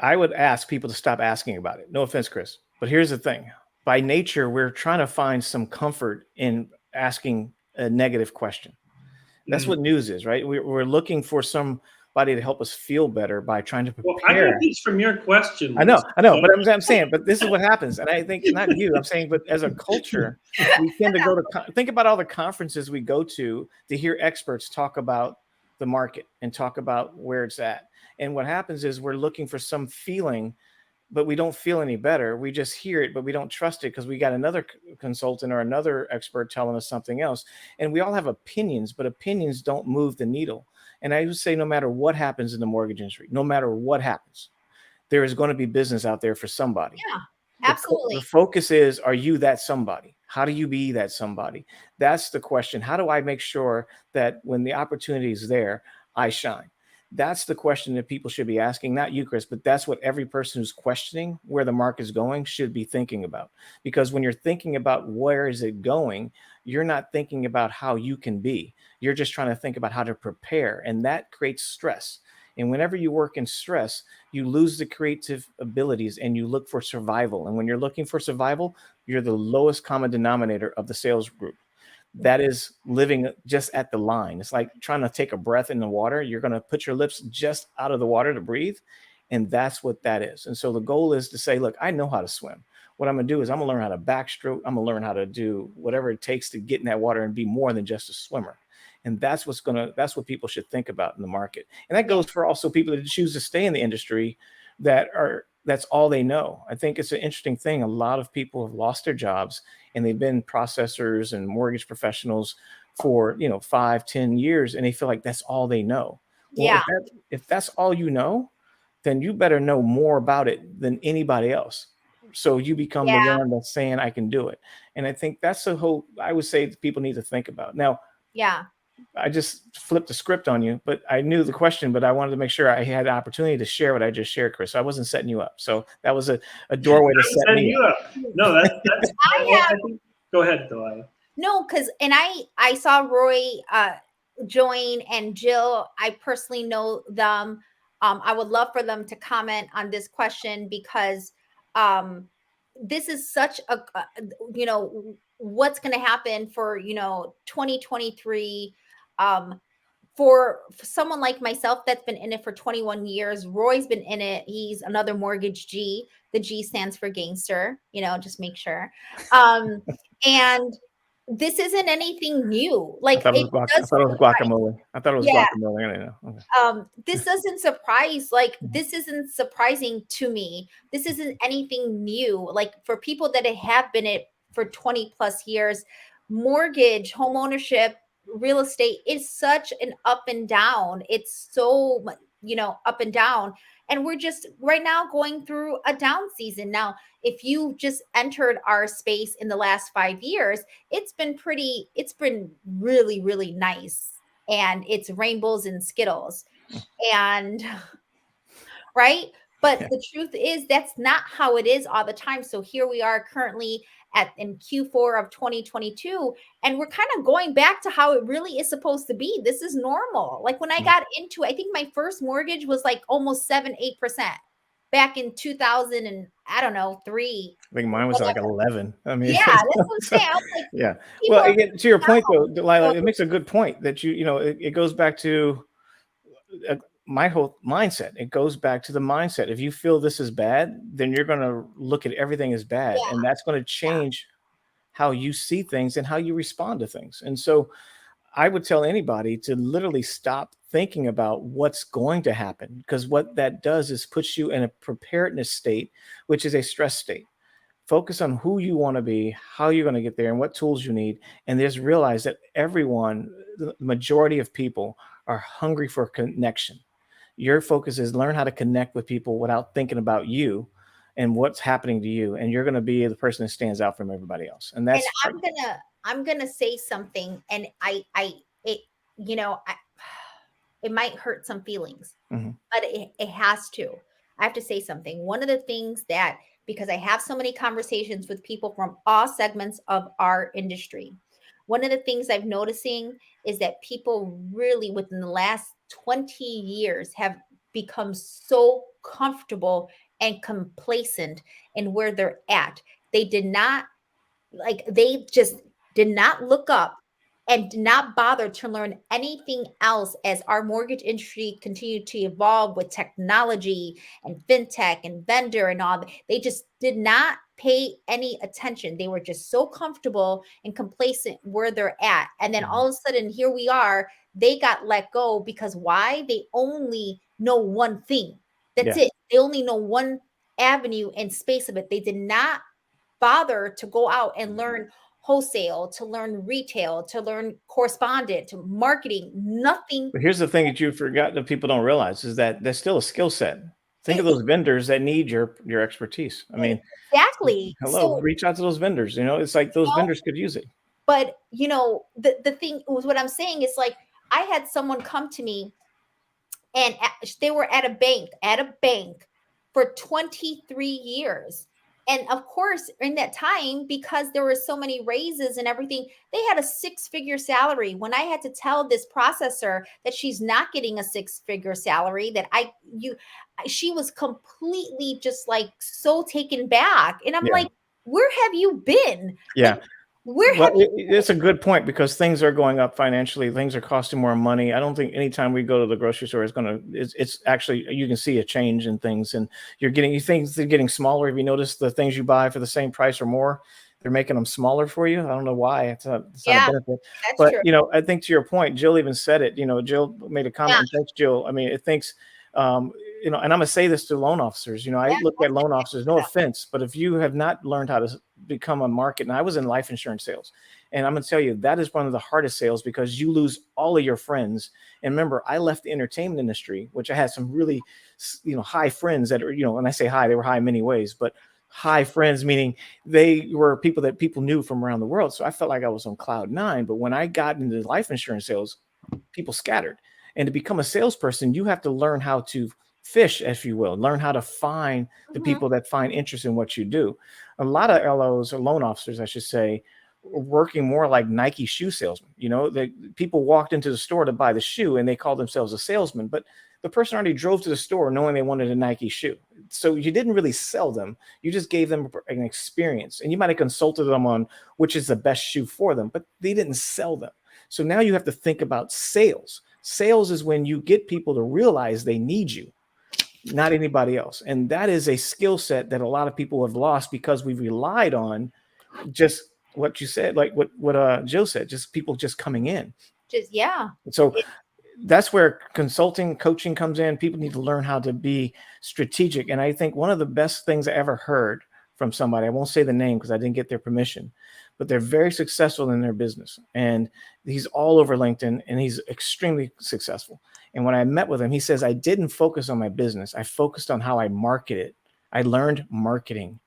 I would ask people to stop asking about it. No offense, Chris. But here's the thing. By nature, we're trying to find some comfort in asking a negative question. That's what news is, right? We're looking for somebody to help us feel better by trying to prepare. Well, I got these from your question. I know, but I'm saying, but this is what happens. And I think not you, I'm saying, but as a culture, we tend to go to, think about all the conferences we go to hear experts talk about the market and talk about where it's at. And what happens is we're looking for some feeling, but we don't feel any better. We just hear it, but we don't trust it because we got another consultant or another expert telling us something else. And we all have opinions, but opinions don't move the needle. And I would say no matter what happens in the mortgage industry, no matter what happens, there is going to be business out there for somebody. Yeah, absolutely. The focus is, are you that somebody? How do you be that somebody? That's the question. How do I make sure that when the opportunity is there, I shine? That's the question that people should be asking, not you, Chris, but that's what every person who's questioning where the market is going should be thinking about. Because when you're thinking about where is it going, you're not thinking about how you can be. You're just trying to think about how to prepare, and that creates stress. And whenever you work in stress, you lose the creative abilities and you look for survival. And when you're looking for survival, you're the lowest common denominator of the sales group. That is living just at the line. It's like trying to take a breath in the water. You're going to put your lips just out of the water to breathe. And that's what that is. And so the goal is to say, look, I know how to swim. What I'm going to do is I'm going to learn how to backstroke. I'm going to learn how to do whatever it takes to get in that water and be more than just a swimmer. And that's that's what people should think about in the market. And that goes for also people that choose to stay in the industry that's all they know. I think it's an interesting thing. A lot of people have lost their jobs and they've been processors and mortgage professionals for 5-10 years, and they feel like that's all they know. Well, if that's all you know, then you better know more about it than anybody else. So you become the one that's saying I can do it. And I think that's the whole, I would say, that people need to think about. Now, I just flipped the script on you, but I knew the question, but I wanted to make sure I had the opportunity to share what I just shared, Chris. I wasn't setting you up. So that was a doorway to set me up. No, that's I think, go ahead, Delilah. No, and I saw Roy join, and Jill, I personally know them. I would love for them to comment on this question, because this is such a what's going to happen for 2023. For someone like myself that's been in it for 21 years, Roy's been in it. He's another mortgage G. The G stands for gangster, just make sure. And this isn't anything new. Like, I thought it was guacamole. I thought it was guacamole. I don't know. Okay. This doesn't surprise. Like, this isn't surprising to me. This isn't anything new. Like, for people that have been it for 20 plus years, mortgage, home ownership, real estate is such an up and down. It's so, up and down. And we're just right now going through a down season. Now, if you just entered our space in the last 5 years, it's been really, really nice. And it's rainbows and Skittles. And right. But the truth is, that's not how it is all the time. So here we are currently in Q4 of 2022, and we're kind of going back to how it really is supposed to be. This is normal. Like, when I got into, I think my first mortgage was like almost 7-8% back in 2000 and I don't know, 3. I think mine was like 11. I mean, that's what I'm saying. Like, yeah. Well, again, to your point though, Delilah, it makes a good point that it goes back to my whole mindset. It goes back to the mindset. If you feel this is bad, then you're going to look at everything as bad, and that's going to change how you see things and how you respond to things. And so I would tell anybody to literally stop thinking about what's going to happen, because what that does is puts you in a preparedness state, which is a stress state. Focus on who you want to be, how you're going to get there, and what tools you need. And just realize that the majority of people are hungry for connection. Your focus is learn how to connect with people without thinking about you and what's happening to you. And you're going to be the person that stands out from everybody else. And that's, I'm going to say something, and it might hurt some feelings, but it has to. I have to say something. One of the things that, because I have so many conversations with people from all segments of our industry, one of the things I'm noticing is that people really within the last 20 years have become so comfortable and complacent in where they're at. They just did not look up and did not bother to learn anything else as our mortgage industry continued to evolve with technology and fintech and vendor and all. They just did not pay any attention. They were just so comfortable and complacent where they're at. And then all of a sudden, here we are, they got let go because why? They only know one thing. That's it. They only know one avenue and space of it. They did not bother to go out and learn wholesale, to learn retail, to learn correspondent, to marketing, nothing. But here's the thing that you forgot that people don't realize is that there's still a skill set. Think of those vendors that need your expertise. I mean, exactly. Hello, reach out to those vendors. It's like those vendors could use it. But the thing was, what I'm saying is, like, I had someone come to me, and they were at a bank for 23 years. And of course, in that time, because there were so many raises and everything, they had a 6-figure salary. When I had to tell this processor that she's not getting a 6-figure salary, that she was completely just like so taken back. And I'm like, where have you been? Yeah. Where Well, have you it's a good point because things are going up financially. Things are costing more money. I don't think anytime we go to the grocery store is going to, it's actually, you can see a change in things and you think they're getting smaller. Have you noticed the things you buy for the same price or more, they're making them smaller for you? I don't know why. It's not a Yeah, benefit. that's But, true. I think to your point, Jill even said it, Jill made a comment Yeah, and thanks, Jill. I mean, it thinks, and I'm going to say this to loan officers, I yeah, look at loan officers, no offense, but if you have not learned how to become a market, and I was in life insurance sales, and I'm going to tell you, that is one of the hardest sales because you lose all of your friends. And remember, I left the entertainment industry, which I had some really, high friends that are, when I say high, they were high in many ways, but high friends, meaning they were people that people knew from around the world. So I felt like I was on cloud nine. But when I got into life insurance sales, people scattered. And to become a salesperson, you have to learn how to fish, if you will, learn how to find the hmm people that find interest in what you do. A lot of LOs or loan officers, I should say, working more like Nike shoe salesmen. The people walked into the store to buy the shoe and they called themselves a salesman, but the person already drove to the store knowing they wanted a Nike shoe. So you didn't really sell them. You just gave them an experience, and you might have consulted them on which is the best shoe for them, but they didn't sell them. So now you have to think about sales. Sales is when you get people to realize they need you, not anybody else. And that is a skill set that a lot of people have lost because we've relied on just what you said, like what Jill said, just people just coming in. just yeah. So that's where consulting, coaching comes in. People need to learn how to be strategic. And I think one of the best things I ever heard from somebody, I won't say the name because I didn't get their permission, but they're very successful in their business. And he's all over LinkedIn and he's extremely successful. And when I met with him, he says, I didn't focus on my business. I focused on how I market it. I learned marketing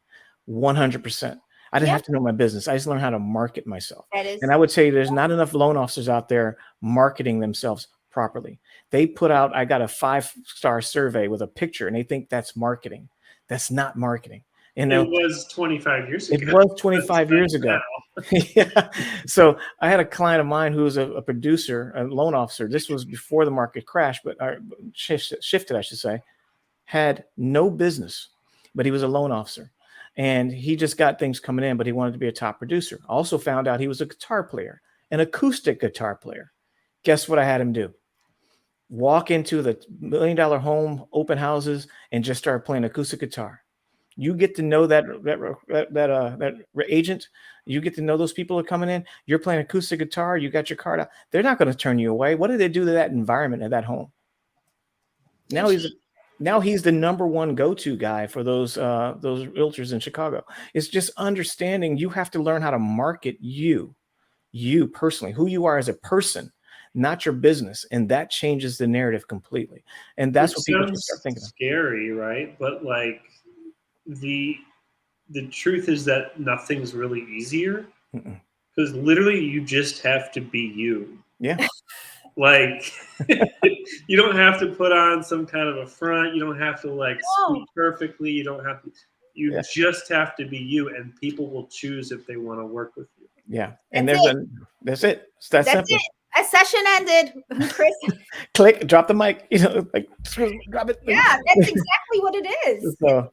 100%. I didn't Yeah, have to know my business. I just learned how to market myself. that is And I would say there's not enough loan officers out there marketing themselves properly. They put out, I got a 5-star survey with a picture and they think that's marketing. That's not marketing. It was 25 years It ago. was 25 years ago. Yeah. So I had a client of mine who was a producer, a loan officer. This was before the market crashed, but shifted, I should say, had no business, but he was a loan officer. And he just got things coming in, but he wanted to be a top producer. Also found out he was a guitar player, an acoustic guitar player. Guess what I had him do? Walk into the $1 million home open houses and just start playing acoustic guitar. You get to know that agent. You get to know those people are coming in. You're playing acoustic guitar. You got your card out. They're not going to turn you away. What did they do to that environment at that home? Now he's the number one go-to guy for those realtors in Chicago. It's just understanding you have to learn how to market you personally, who you are as a person, not your business, and that changes the narrative completely. And that's Which what people should sounds start thinking of. scary, right? But like the truth is that nothing's really easier because literally you just have to be you. Yeah. Like you don't have to put on some kind of a front. You don't have to like speak perfectly. You don't have to. You just have to be you, and people will choose if they want to work with you. Yeah, and That's it. that's it. It's that simple. It. A session ended, Chris. Click, drop the mic. Like drop it. Yeah, that's exactly what it is. So,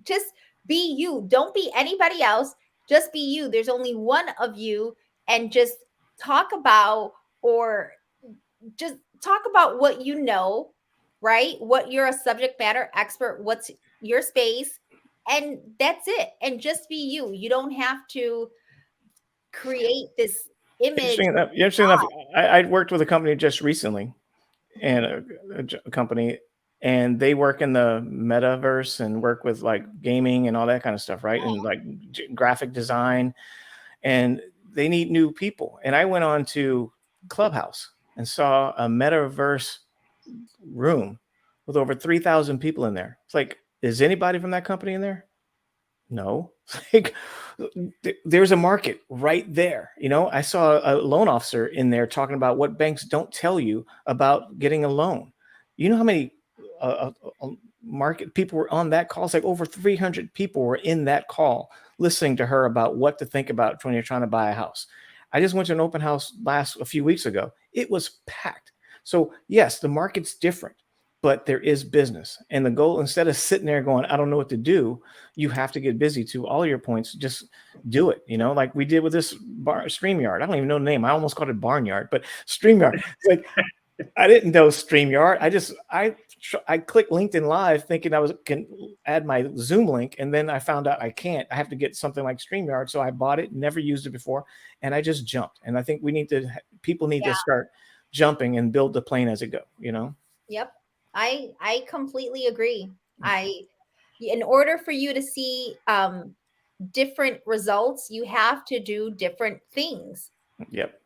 just be you. Don't be anybody else. Just be you. There's only one of you, and just talk about what you know, right? What you're a subject matter expert. What's your space, and that's it. And just be you. You don't have to create this image. Interesting enough, I worked with a company just recently, and a company, and they work in the metaverse and work with like gaming and all that kind of stuff, right? And like graphic design, and they need new people. And I went on to Clubhouse and saw a metaverse room with over 3,000 people in there. It's like, is anybody from that company in there? No. Like, there's a market right there. I saw a loan officer in there talking about what banks don't tell you about getting a loan. You know how many market people were on that call? It's like over 300 people were in that call listening to her about what to think about when you're trying to buy a house. I just went to an open house a few weeks ago. It was packed. So yes, the market's different. but there is business. And the goal, instead of sitting there going, I don't know what to do, you have to get busy. To all your points, just do it. Like we did with this StreamYard. I don't even know the name. I almost called it Barnyard, but StreamYard. It's like, I didn't know StreamYard. I clicked LinkedIn Live thinking I can add my Zoom link, and then I found out I can't. I have to get something like StreamYard. So I bought it, never used it before, and I just jumped. And I think people need to start jumping and build the plane as it go. Yep. I completely agree. In order for you to see different results, you have to do different things. Yep.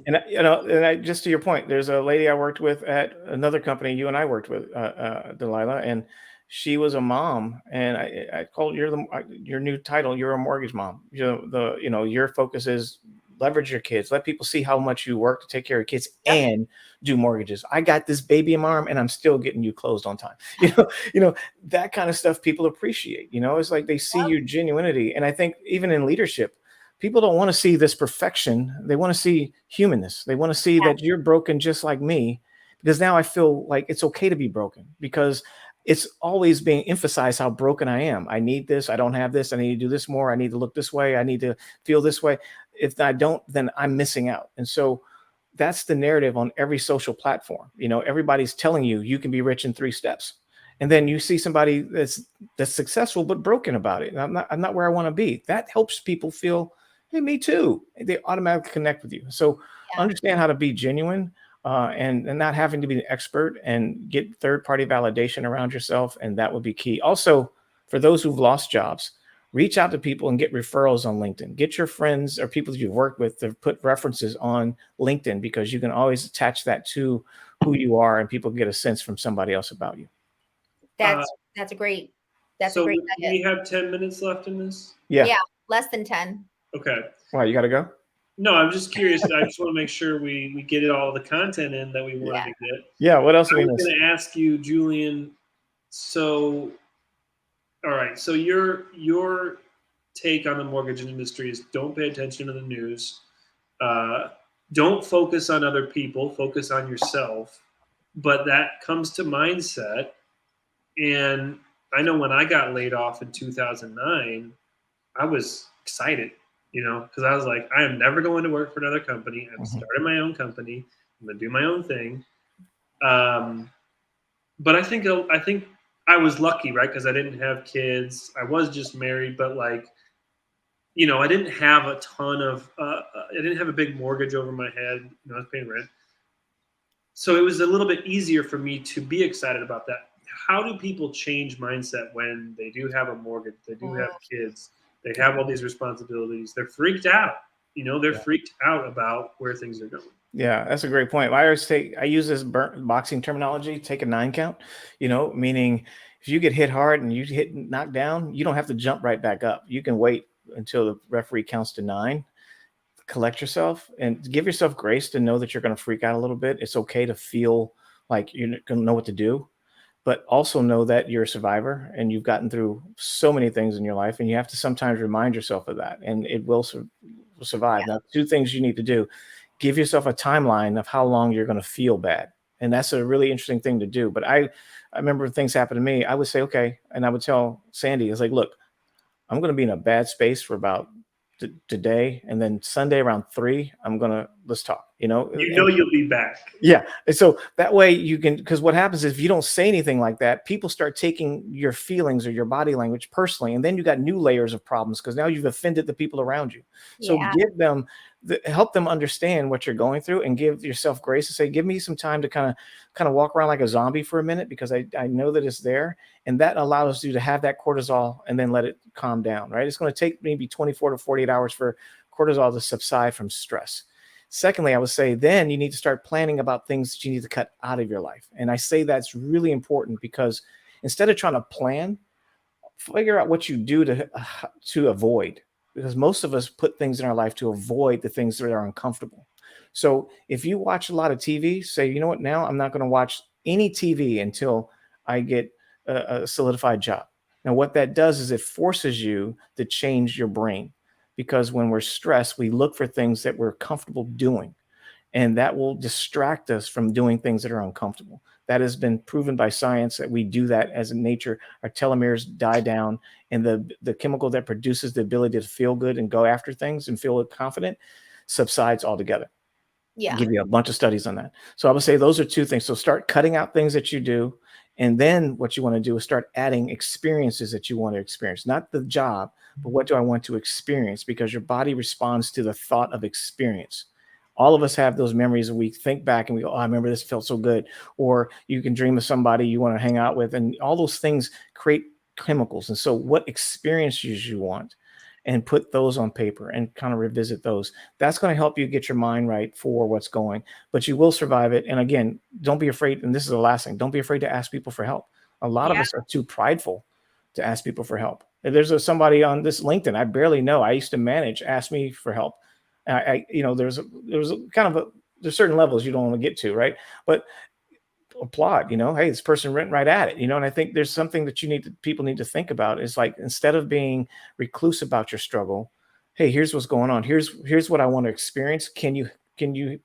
And just to your point, there's a lady I worked with at another company you and I worked with, Delilah, and she was a mom, and I called your new title. You're a mortgage mom. Your focus is leverage your kids, let people see how much you work to take care of kids and do mortgages. I got this baby in my arm and I'm still getting you closed on time. That kind of stuff people appreciate. It's like they see your genuinity. And I think even in leadership, people don't want to see this perfection. They want to see humanness. They want to see that you're broken just like me, because now I feel like it's okay to be broken, because it's always being emphasized how broken I am. I need this. I don't have this. I need to do this more. I need to look this way. I need to feel this way. If I don't, then I'm missing out. And so that's the narrative on every social platform. Everybody's telling you can be rich in 3 steps. And then you see somebody that's successful, but broken about it. And I'm not where I want to be. That helps people feel, hey, me too. They automatically connect with you. So understand how to be genuine. And not having to be an expert, and get third-party validation around yourself. And that would be key. Also, for those who've lost jobs, reach out to people and get referrals on LinkedIn. Get your friends or people that you've worked with to put references on LinkedIn, because you can always attach that to who you are, and people get a sense from somebody else about you. That's a great. So we have 10 minutes left in this? Yeah, less than 10. Okay. Wow, you got to go? No, I'm just curious. I just want to make sure we get all the content in that we wanted to get. Yeah, what else are we missing? I was going to ask you, Julian, so, all right, so your take on the mortgage industry is don't pay attention to the news. Don't focus on other people, focus on yourself. But that comes to mindset. And I know when I got laid off in 2009, I was excited. Because I was like, I am never going to work for another company. I'm starting my own company. I'm going to do my own thing. But I think I was lucky, right? Because I didn't have kids. I was just married, but I didn't have a ton of, I didn't have a big mortgage over my head. I was paying rent. So it was a little bit easier for me to be excited about that. How do people change mindset when they do have a mortgage, they do have kids, they have all these responsibilities, they're freaked out, they're freaked out about where things are going? Yeah, that's a great point. I use this boxing terminology, take a 9 count, meaning if you get hit hard and you get knocked down, you don't have to jump right back up. You can wait until the referee counts to 9, collect yourself, and give yourself grace to know that you're going to freak out a little bit. It's okay to feel like you're going to know what to do, but also know that you're a survivor and you've gotten through so many things in your life, and you have to sometimes remind yourself of that, and it will survive. Now, 2 things you need to do: give yourself a timeline of how long you're going to feel bad. And that's a really interesting thing to do. But I remember things happened to me. I would say, okay. And I would tell Sandy, it's like, look, I'm going to be in a bad space for about today. And then Sunday around 3, let's talk, you'll be back. Yeah. And so that way you can, because what happens is if you don't say anything like that, people start taking your feelings or your body language personally. And then you got new layers of problems, because now you've offended the people around you. So help them understand what you're going through, and give yourself grace to say, give me some time to kind of walk around like a zombie for a minute, because I know that it's there. And that allows you to have that cortisol and then let it calm down, right? It's going to take maybe 24 to 48 hours for cortisol to subside from stress. Secondly, I would say then you need to start planning about things that you need to cut out of your life. And I say that's really important, because instead of trying to plan, figure out what you do to avoid, because most of us put things in our life to avoid the things that are uncomfortable. So if you watch a lot of TV, say, you know what, now I'm not going to watch any TV until I get a solidified job. Now, what that does is it forces you to change your brain, because when we're stressed, we look for things that we're comfortable doing, and that will distract us from doing things that are uncomfortable. That has been proven by science that we do that as in nature. Our telomeres die down, and the chemical that produces the ability to feel good and go after things and feel confident subsides altogether. Yeah. Give you a bunch of studies on that. So I would say those are two things. So start cutting out things that you do. And then what you want to do is start adding experiences that you want to experience, not the job, but what do I want to experience? Because your body responds to the thought of experience. All of us have those memories and we think back and we go, oh, I remember this felt so good. Or you can dream of somebody you want to hang out with, and all those things create chemicals. And so what experiences you want, and put those on paper and kind of revisit those. That's going to help you get your mind right for what's going, but you will survive it. And again, don't be afraid. And this is the last thing, don't be afraid to ask people for help. A lot of us are too prideful to ask people for help. There's somebody on this LinkedIn I barely know, I used to manage, asked me for help. There's certain levels you don't want to get to, right? But applaud, hey, this person went right at it, and I think there's something that people need to think about is like, instead of being recluse about your struggle, hey, here's what's going on. Here's what I want to experience. Can you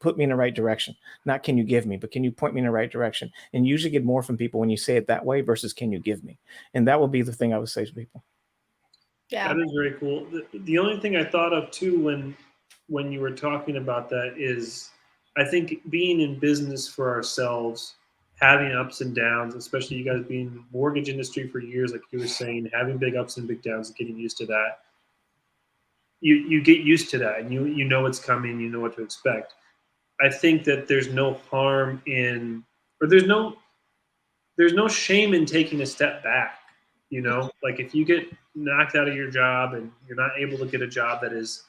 put me in the right direction? Not can you give me, but can you point me in the right direction? And usually get more from people when you say it that way versus can you give me? And that will be the thing I would say to people. Yeah. That is very cool. The only thing I thought of too when you were talking about that is, I think being in business for ourselves, having ups and downs, especially you guys being in the mortgage industry for years, like you were saying, having big ups and big downs, getting used to that. You get used to that, and you know what's coming, you know what to expect. I think that there's no harm in, or there's no shame in taking a step back. Like if you get knocked out of your job and you're not able to get a job that is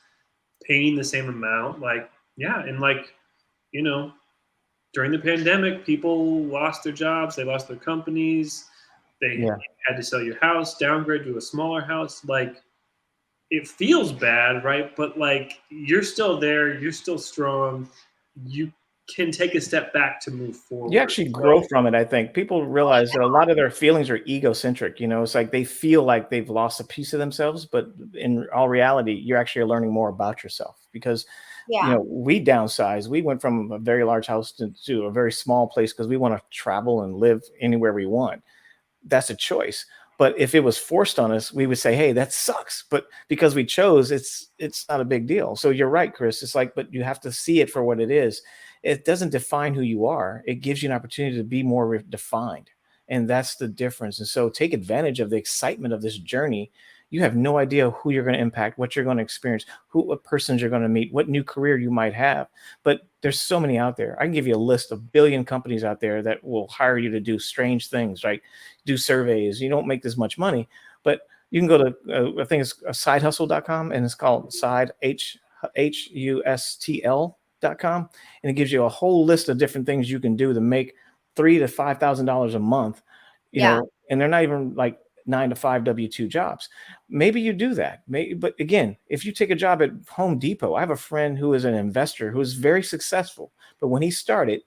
paying the same amount, during the pandemic, people lost their jobs, they lost their companies, they had to sell your house, downgrade to a smaller house. Like, it feels bad, right? But like, you're still there, you're still strong. You can take a step back to move forward. You actually grow from it. I think people realize that a lot of their feelings are egocentric. It's like they feel like they've lost a piece of themselves, but in all reality, you're actually learning more about yourself because we downsized. We went from a very large house to a very small place because we want to travel and live anywhere we want. That's a choice. But if it was forced on us, we would say, hey, that sucks. But because we chose, it's not a big deal. So you're right, Chris. It's like, but you have to see it for what it is. It doesn't define who you are. It gives you an opportunity to be more defined. And that's the difference. And so take advantage of the excitement of this journey. You have no idea who you're going to impact, what you're going to experience, what persons you're going to meet, what new career you might have. But there's so many out there. I can give you a list of billion companies out there that will hire you to do strange things, right? Do surveys. You don't make this much money, but you can go to, I think it's sidehustle.com, and it's called side, HUSTL.com. And it gives you a whole list of different things you can do to make $3,000 to $5,000 a month, and they're not even like 9 to 5 W-2 jobs. Maybe you do that. But again, if you take a job at Home Depot, I have a friend who is an investor who is very successful. But when he started,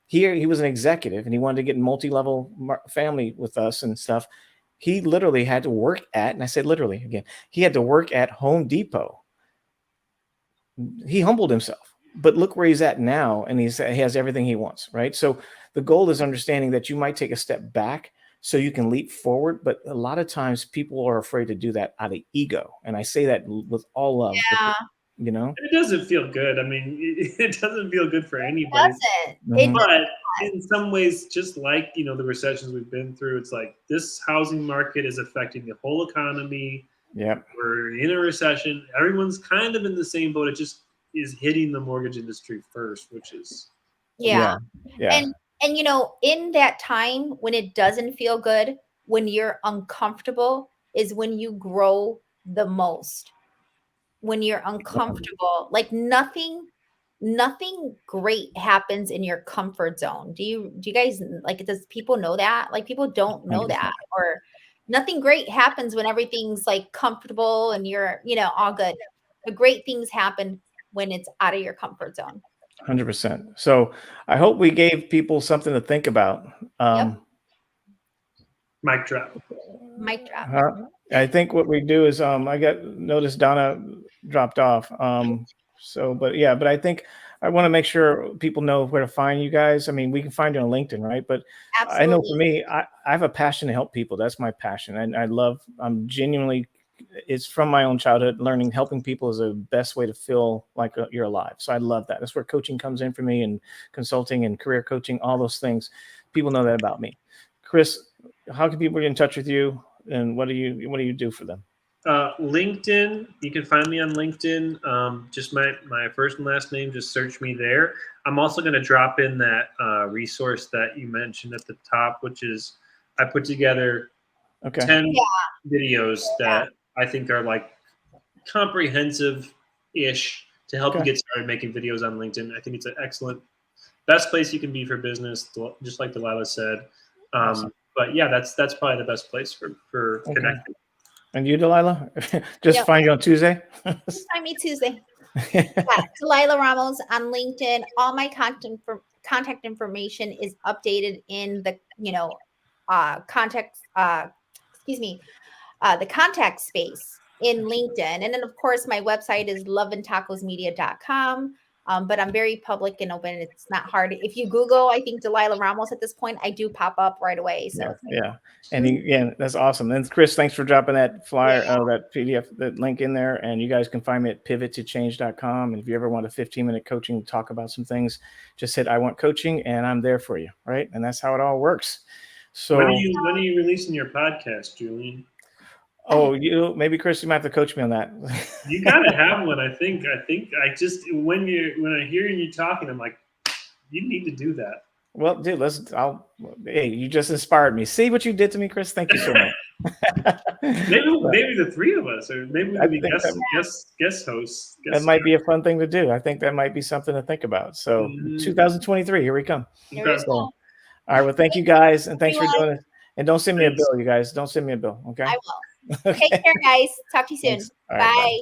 he was an executive and he wanted to get multi-level family with us and stuff. He literally had to work at, and I said literally again, he had to work at Home Depot. He humbled himself. But look where he's at now, and he has everything he wants, right? So the goal is understanding that you might take a step back so you can leap forward. But a lot of times people are afraid to do that out of ego. And I say that with all love. Yeah. It doesn't feel good. I mean, it doesn't feel good for anybody. It doesn't. But in some ways, just like, the recessions we've been through, it's like this housing market is affecting the whole economy. Yeah. We're in a recession. Everyone's kind of in the same boat. It just is hitting the mortgage industry first, which is. Yeah. And in that time when it doesn't feel good, when you're uncomfortable, is when you grow the most. When you're uncomfortable, like nothing great happens in your comfort zone. Do you guys, like, does people know that? Like, people don't know 100%. that, or nothing great happens when everything's like comfortable and you're, all good. The great things happen when it's out of your comfort zone. 100%. So I hope we gave people something to think about. Mic drop. Mic drop. I think what we do is noticed Donna dropped off. But I think I want to make sure people know where to find you guys. I mean, we can find you on LinkedIn, right? But I know for Absolutely. me, I have a passion to help people. That's my passion. And I'm genuinely, it's from my own childhood, learning, helping people is the best way to feel like you're alive. So I love that. That's where coaching comes in for me, and consulting and career coaching, all those things. People know that about me. Chris, how can people get in touch with you, and what do you do for them? LinkedIn. You can find me on LinkedIn. Just my first and last name. Just search me there. I'm also going to drop in that resource that you mentioned at the top, which is I put together 10 videos that I think are like comprehensive-ish to help you get started making videos on LinkedIn. I think it's an excellent, best place you can be for business, just like Delilah said. Awesome. But yeah, that's probably the best place for connecting. And you, Delilah? Just find you on Tuesday? Find me Tuesday. Delilah Ramos on LinkedIn. All my contact information is updated in the, the contact space in LinkedIn. And then, of course, my website is loveandtacosmedia.com. But I'm very public and open. It's not hard. If you Google, I think Delilah Ramos at this point, I do pop up right away. So yeah. And again, that's awesome. And Chris, thanks for dropping that flyer, that PDF, that link in there. And you guys can find me at pivottochange.com. And if you ever want a 15-minute coaching to talk about some things, just hit I want coaching, and I'm there for you. Right. And that's how it all works. So when are you releasing your podcast, Julian? Oh, maybe Chris, you might have to coach me on that. You gotta have one. I think I just when I hear you talking, I'm like, you need to do that. Well, dude, hey, you just inspired me. See what you did to me, Chris? Thank you so much. maybe the three of us, or maybe we could be guest hosts. That might be a fun thing to do. I think that might be something to think about. So 2023, here we come. All right. Well, thank you guys. And thanks for doing it. And don't send me a bill, you guys. Don't send me a bill. Okay. I will. Okay. Take care, guys. Talk to you soon. Right, bye.